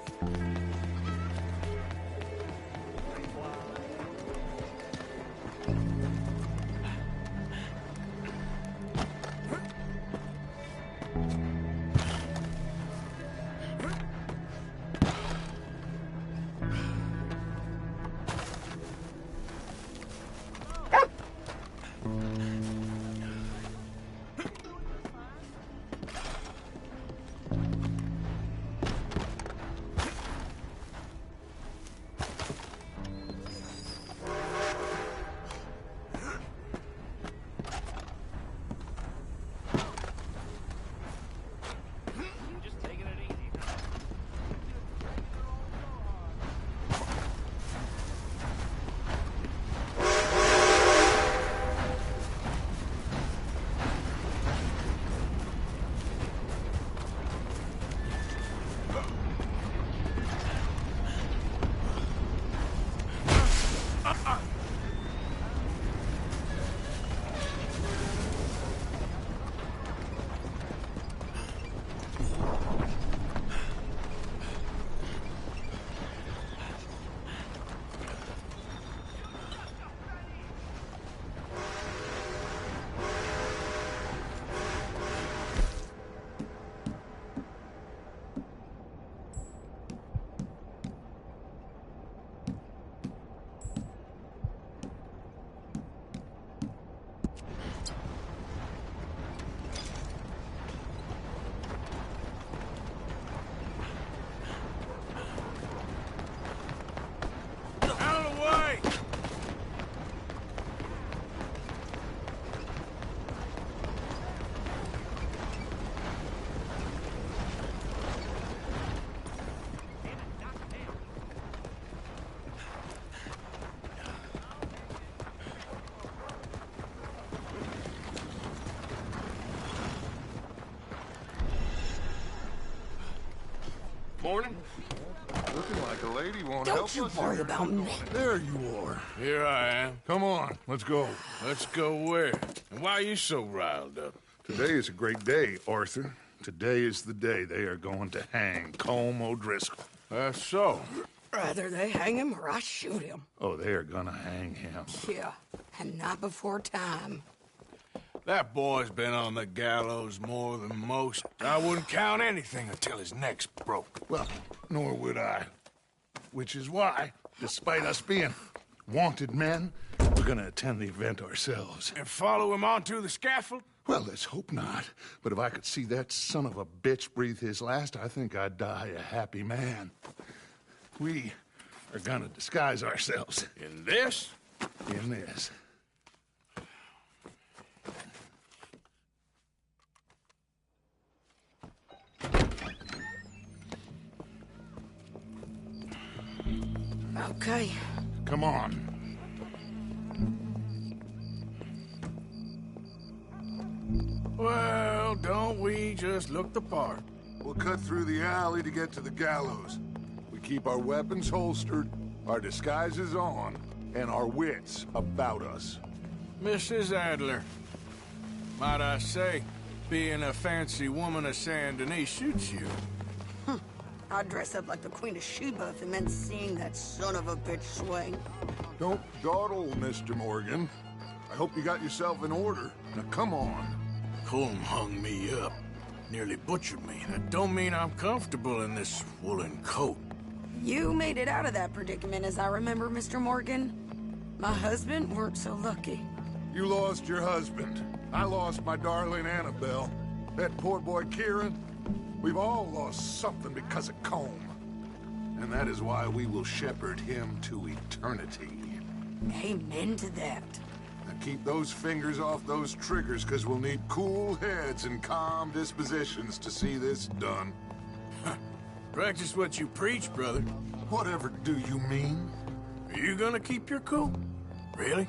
Morning. Looking like a lady won't help us. Don't you worry about me. There you are. Here I am. Come on, let's go. Let's go where? And why are you so riled up? Today is a great day, Arthur. Today is the day they are going to hang Colm O'Driscoll. That's so. Rather they hang him or I shoot him. Oh, they are gonna hang him. Yeah, and not before time. That boy's been on the gallows more than most. I wouldn't count anything until his neck's broke. Well, nor would I. Which is why, despite us being wanted men, we're gonna attend the event ourselves. And follow him onto the scaffold? Well, let's hope not. But if I could see that son of a bitch breathe his last, I think I'd die a happy man. We are gonna disguise ourselves. In this? In this. Okay. Come on. Well, don't we just look the part? We'll cut through the alley to get to the gallows. We keep our weapons holstered, our disguises on, and our wits about us. Mrs. Adler, might I say, being a fancy woman of Saint Denis suits you. I'd dress up like the Queen of Sheba if it meant seeing that son of a bitch swing. Don't dawdle, Mr. Morgan. I hope you got yourself in order. Now, come on. Colm hung me up. Nearly butchered me. That don't mean I'm comfortable in this woolen coat. You made it out of that predicament, as I remember, Mr. Morgan. My husband weren't so lucky. You lost your husband. I lost my darling Annabelle. That poor boy Kieran. We've all lost something because of Colm. And that is why we will shepherd him to eternity. Amen to that. Now keep those fingers off those triggers, because we'll need cool heads and calm dispositions to see this done. Practice what you preach, brother. Whatever do you mean? Are you gonna keep your cool? Really?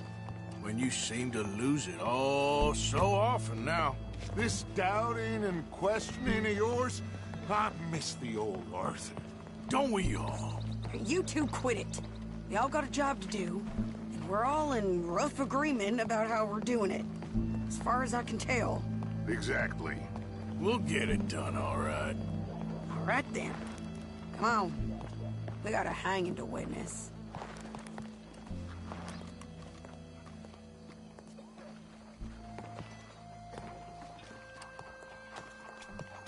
When you seem to lose it all so often now. This doubting and questioning of yours, I miss the old Arthur. Don't we all? You two quit it. We all got a job to do, and we're all in rough agreement about how we're doing it. As far as I can tell. Exactly. We'll get it done, all right. All right, then. Come on. We got a hanging to witness.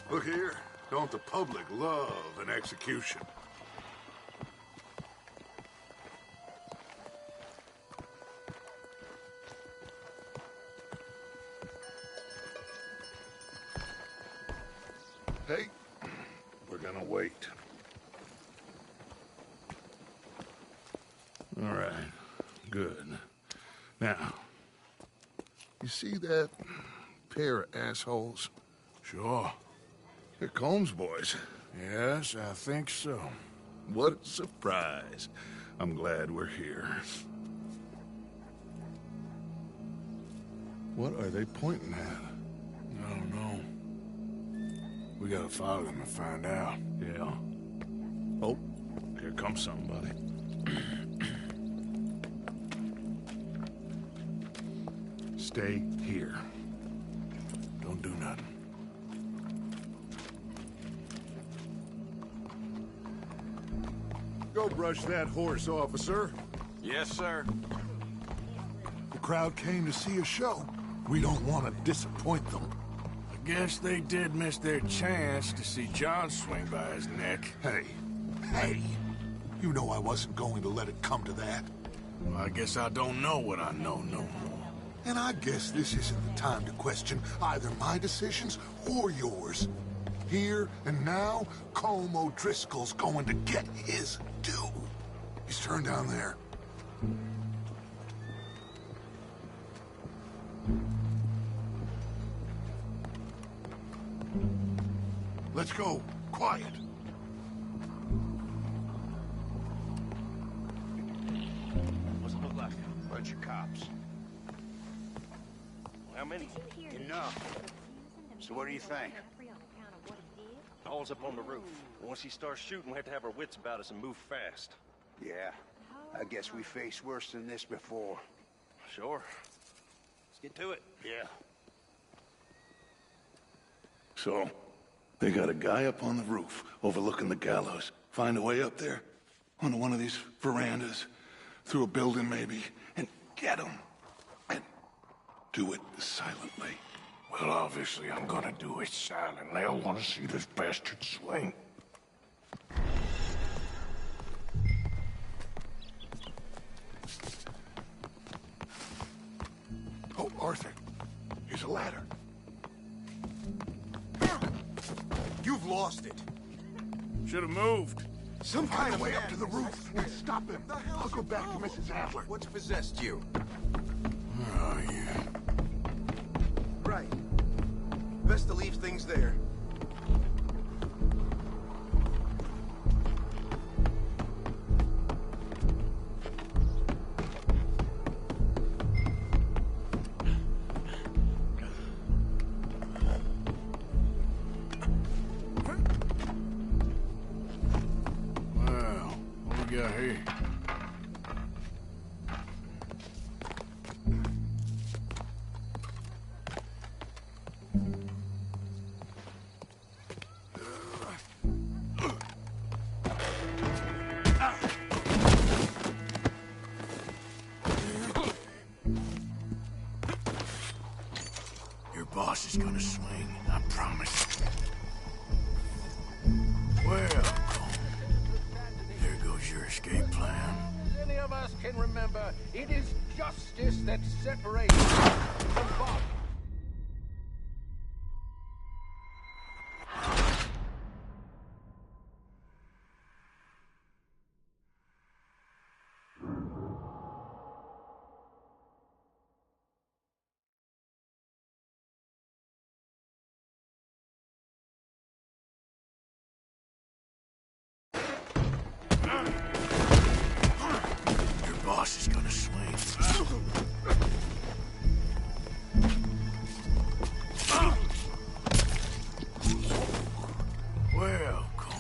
Look here. Don't the public love an execution? Hey, we're gonna wait. All right, good. Now, you see that pair of assholes? Sure. They're Colm's boys. Yes, I think so. What a surprise. I'm glad we're here. What are they pointing at? I don't know. We gotta follow them and find out. Yeah. Oh, here comes somebody. Stay here. Don't do nothing. Go brush that horse, officer. Yes, sir. The crowd came to see a show. We don't want to disappoint them. I guess they did miss their chance to see John swing by his neck. Hey, you know I wasn't going to let it come to that. Well, I guess I don't know what I know no more. And I guess this isn't the time to question either my decisions or yours. Here and now, Colm O'Driscoll's going to get his due. He's turned down there. Let's go. Quiet. What's it look like? Bunch of cops. How many? Enough. So what do you think? Paul's up on the roof. Once he starts shooting, we have to have our wits about us and move fast. Yeah, I guess we faced worse than this before. Sure. Let's get to it. Yeah. So, they got a guy up on the roof overlooking the gallows. Find a way up there, onto one of these verandas, through a building maybe, and get him. And do it silently. Well, obviously I'm gonna do it silently. I want to see this bastard swing. Oh, Arthur, here's a ladder. You've lost it. Should have moved. Some kind of way up to the roof. Stop him. I'll go back to Mrs. Adler. What's possessed you? Oh, yeah. Right. Best to leave things there. Well, what we got here? Your boss is gonna swing, I promise. Well, there goes your escape plan. As any of us can remember, it is justice that separates us from Bob. Your boss is gonna swing. Well, Cole,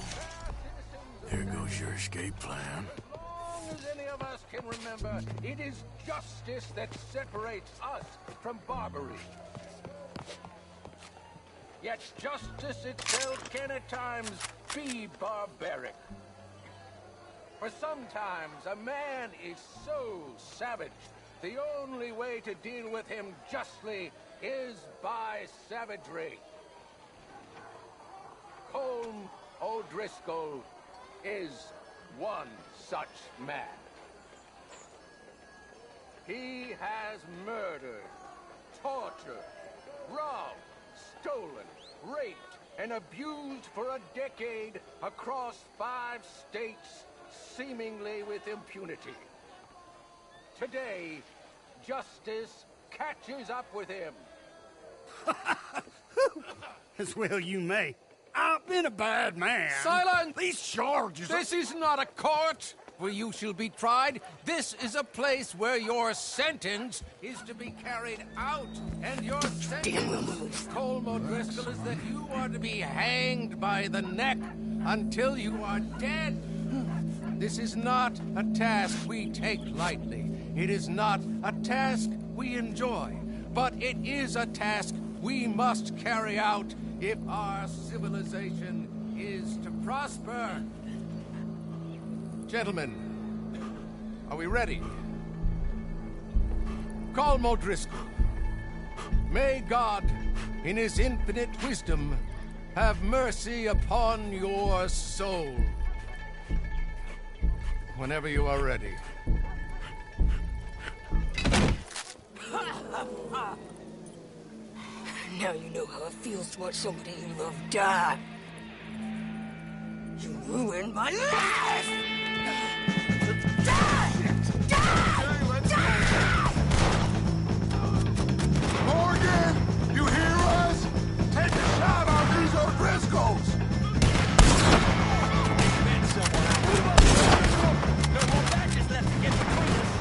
there goes your escape plan. As long as any of us can remember, it is justice that separates us from Barbary. Yet justice itself can at times be barbaric. For sometimes a man is so savage, the only way to deal with him justly is by savagery. Colm O'Driscoll is one such man. He has murdered, tortured, robbed, stolen, raped, and abused for a decade across 5 states, seemingly with impunity. Today, justice catches up with him. As well you may. I've been a bad man. Silence! These charges This is not a court where you shall be tried. This is a place where your sentence is to be carried out. And your sentence, Colm O'Driscoll, is that you are to be hanged by the neck until you are dead. This is not a task we take lightly. It is not a task we enjoy. But it is a task we must carry out if our civilization is to prosper. Gentlemen, are we ready? Colm O'Driscoll, may God, in his infinite wisdom, have mercy upon your soul. Whenever you are ready. Now you know how it feels to watch somebody you love die. You ruined my life! Die! Die! Die! Morgan! You hear us? Take a shot on these O'Driscolls! No more badges left to get between us.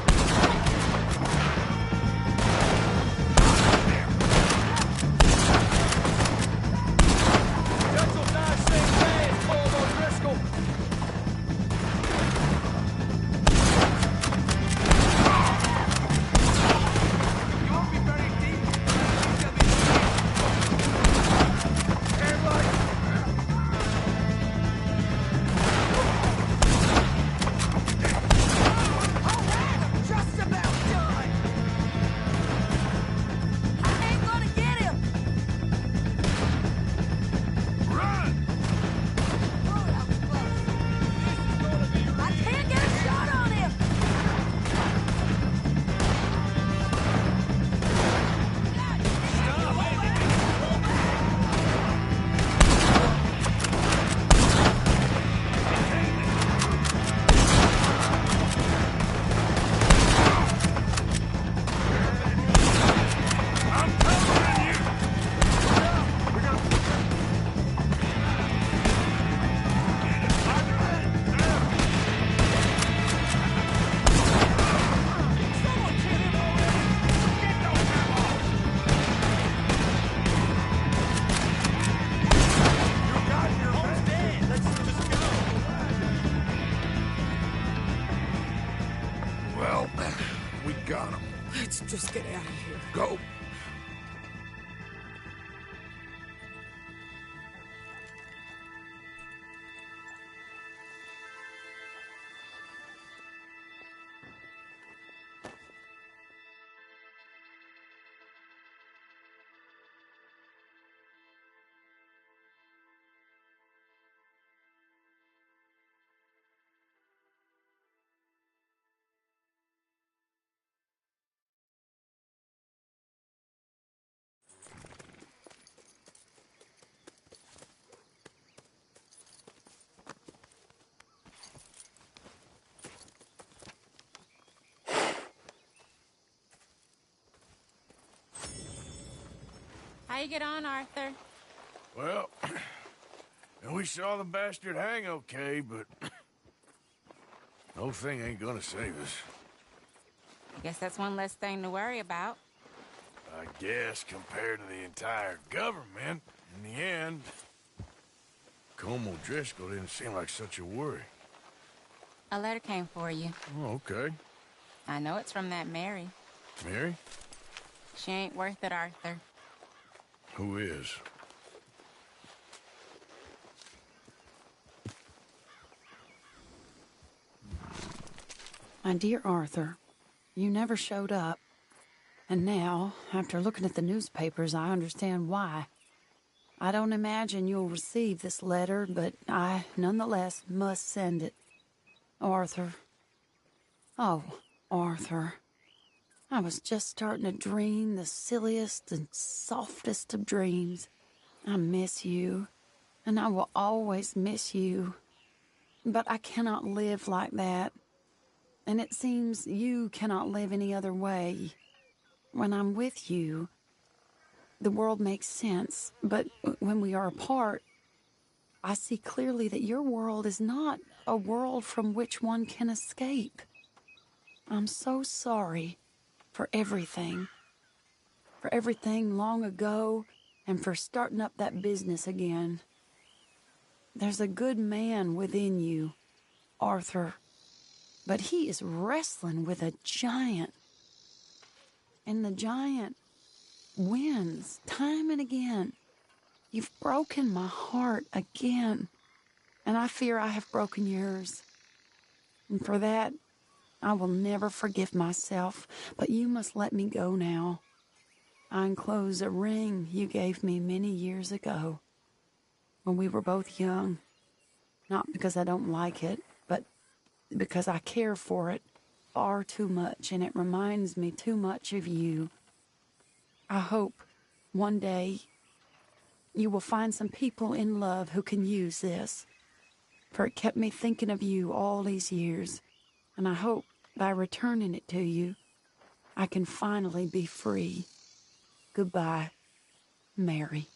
Judge will die safe. How you get on, Arthur? Well, and we saw the bastard hang okay, but the whole thing ain't gonna save us. I guess that's one less thing to worry about. I guess compared to the entire government, in the end, Colm O'Driscoll didn't seem like such a worry. A letter came for you. Oh, okay. I know it's from that Mary. Mary? She ain't worth it, Arthur. Who is? My dear Arthur, you never showed up. And now, after looking at the newspapers, I understand why. I don't imagine you'll receive this letter, but I, nonetheless, must send it. Arthur. Oh, Arthur. I was just starting to dream the silliest and softest of dreams. I miss you, and I will always miss you. But I cannot live like that. And it seems you cannot live any other way. When I'm with you, the world makes sense, but when we are apart, I see clearly that your world is not a world from which one can escape. I'm so sorry for everything long ago, and for starting up that business again. There's a good man within you, Arthur, but he is wrestling with a giant. And the giant wins time and again. You've broken my heart again, and I fear I have broken yours. And for that, I will never forgive myself, but you must let me go now. I enclose a ring you gave me many years ago, when we were both young. Not because I don't like it, but because I care for it far too much, and it reminds me too much of you. I hope one day you will find some people in love who can use this, for it kept me thinking of you all these years, and I hope by returning it to you, I can finally be free. Goodbye, Mary.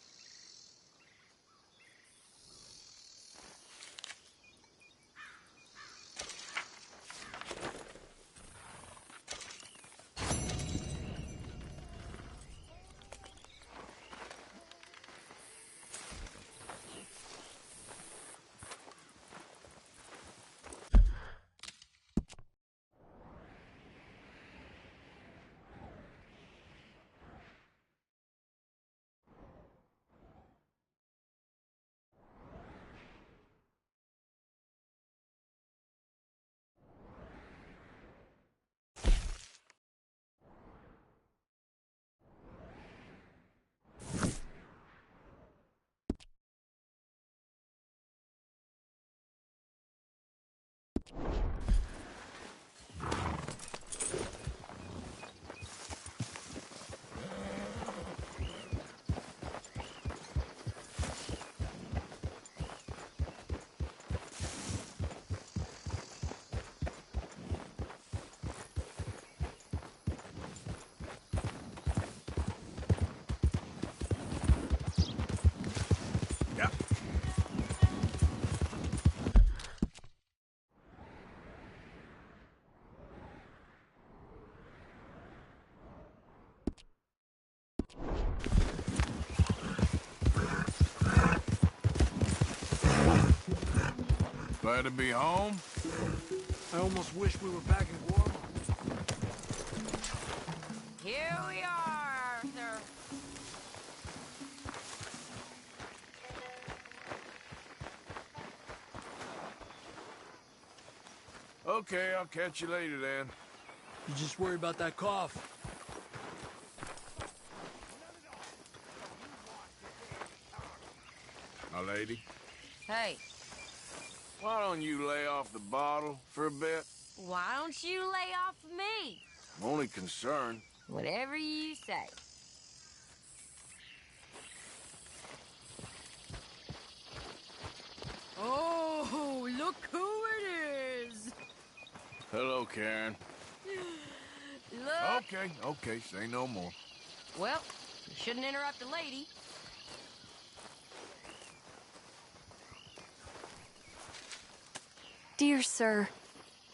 Glad to be home. I almost wish we were back in Guam. Here we are, Arthur. Okay, I'll catch you later then. You just worry about that cough. My lady, Hey, why don't you lay off the bottle for a bit? why don't you lay off me? I'm only concerned. Whatever you say. Oh, look who it is! Hello, Karen. Look. Okay, say no more. Well, the Shouldn't interrupt a lady. Dear sir,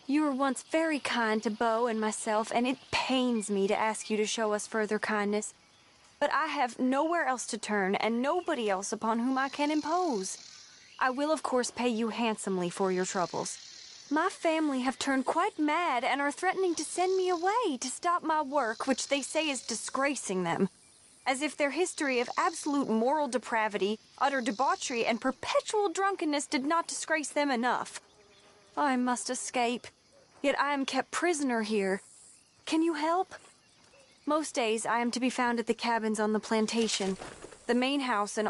you were once very kind to Beau and myself, and it pains me to ask you to show us further kindness. But I have nowhere else to turn, and nobody else upon whom I can impose. I will, of course, pay you handsomely for your troubles. My family have turned quite mad and are threatening to send me away to stop my work, which they say is disgracing them. As if their history of absolute moral depravity, utter debauchery, and perpetual drunkenness did not disgrace them enough. I must escape, yet I am kept prisoner here. Can you help? Most days I am to be found at the cabins on the plantation, the main house, and...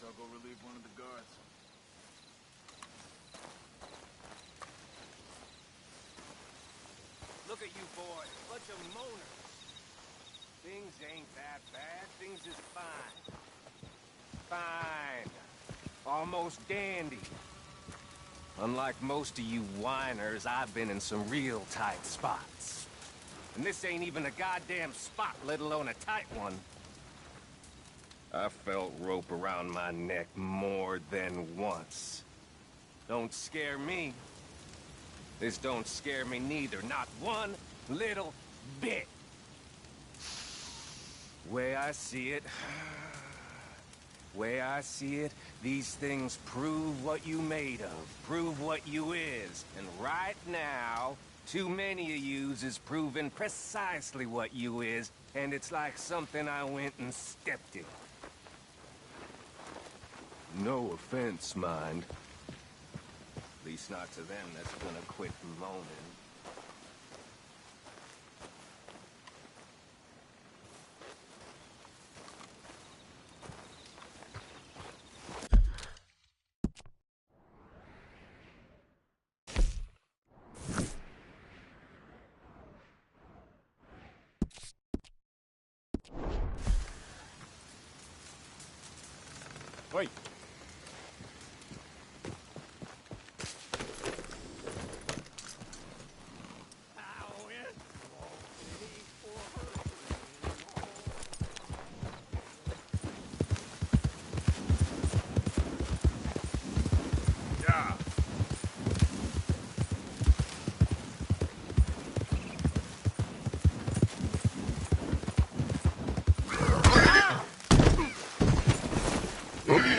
I'll go relieve one of the guards. Look at you boys, bunch of moaners. Things ain't that bad, things is fine. Fine. Almost dandy. Unlike most of you whiners, I've been in some real tight spots. And this ain't even a goddamn spot, let alone a tight one. I felt rope around my neck more than once. Don't scare me. This don't scare me neither, not one little bit. Way I see it, these things prove what you made of, prove what you is. And right now, too many of yous is proving precisely what you is, and it's like something I went and stepped in. No offense, mind. At least not to them that's gonna quit moaning. Wait. Oh.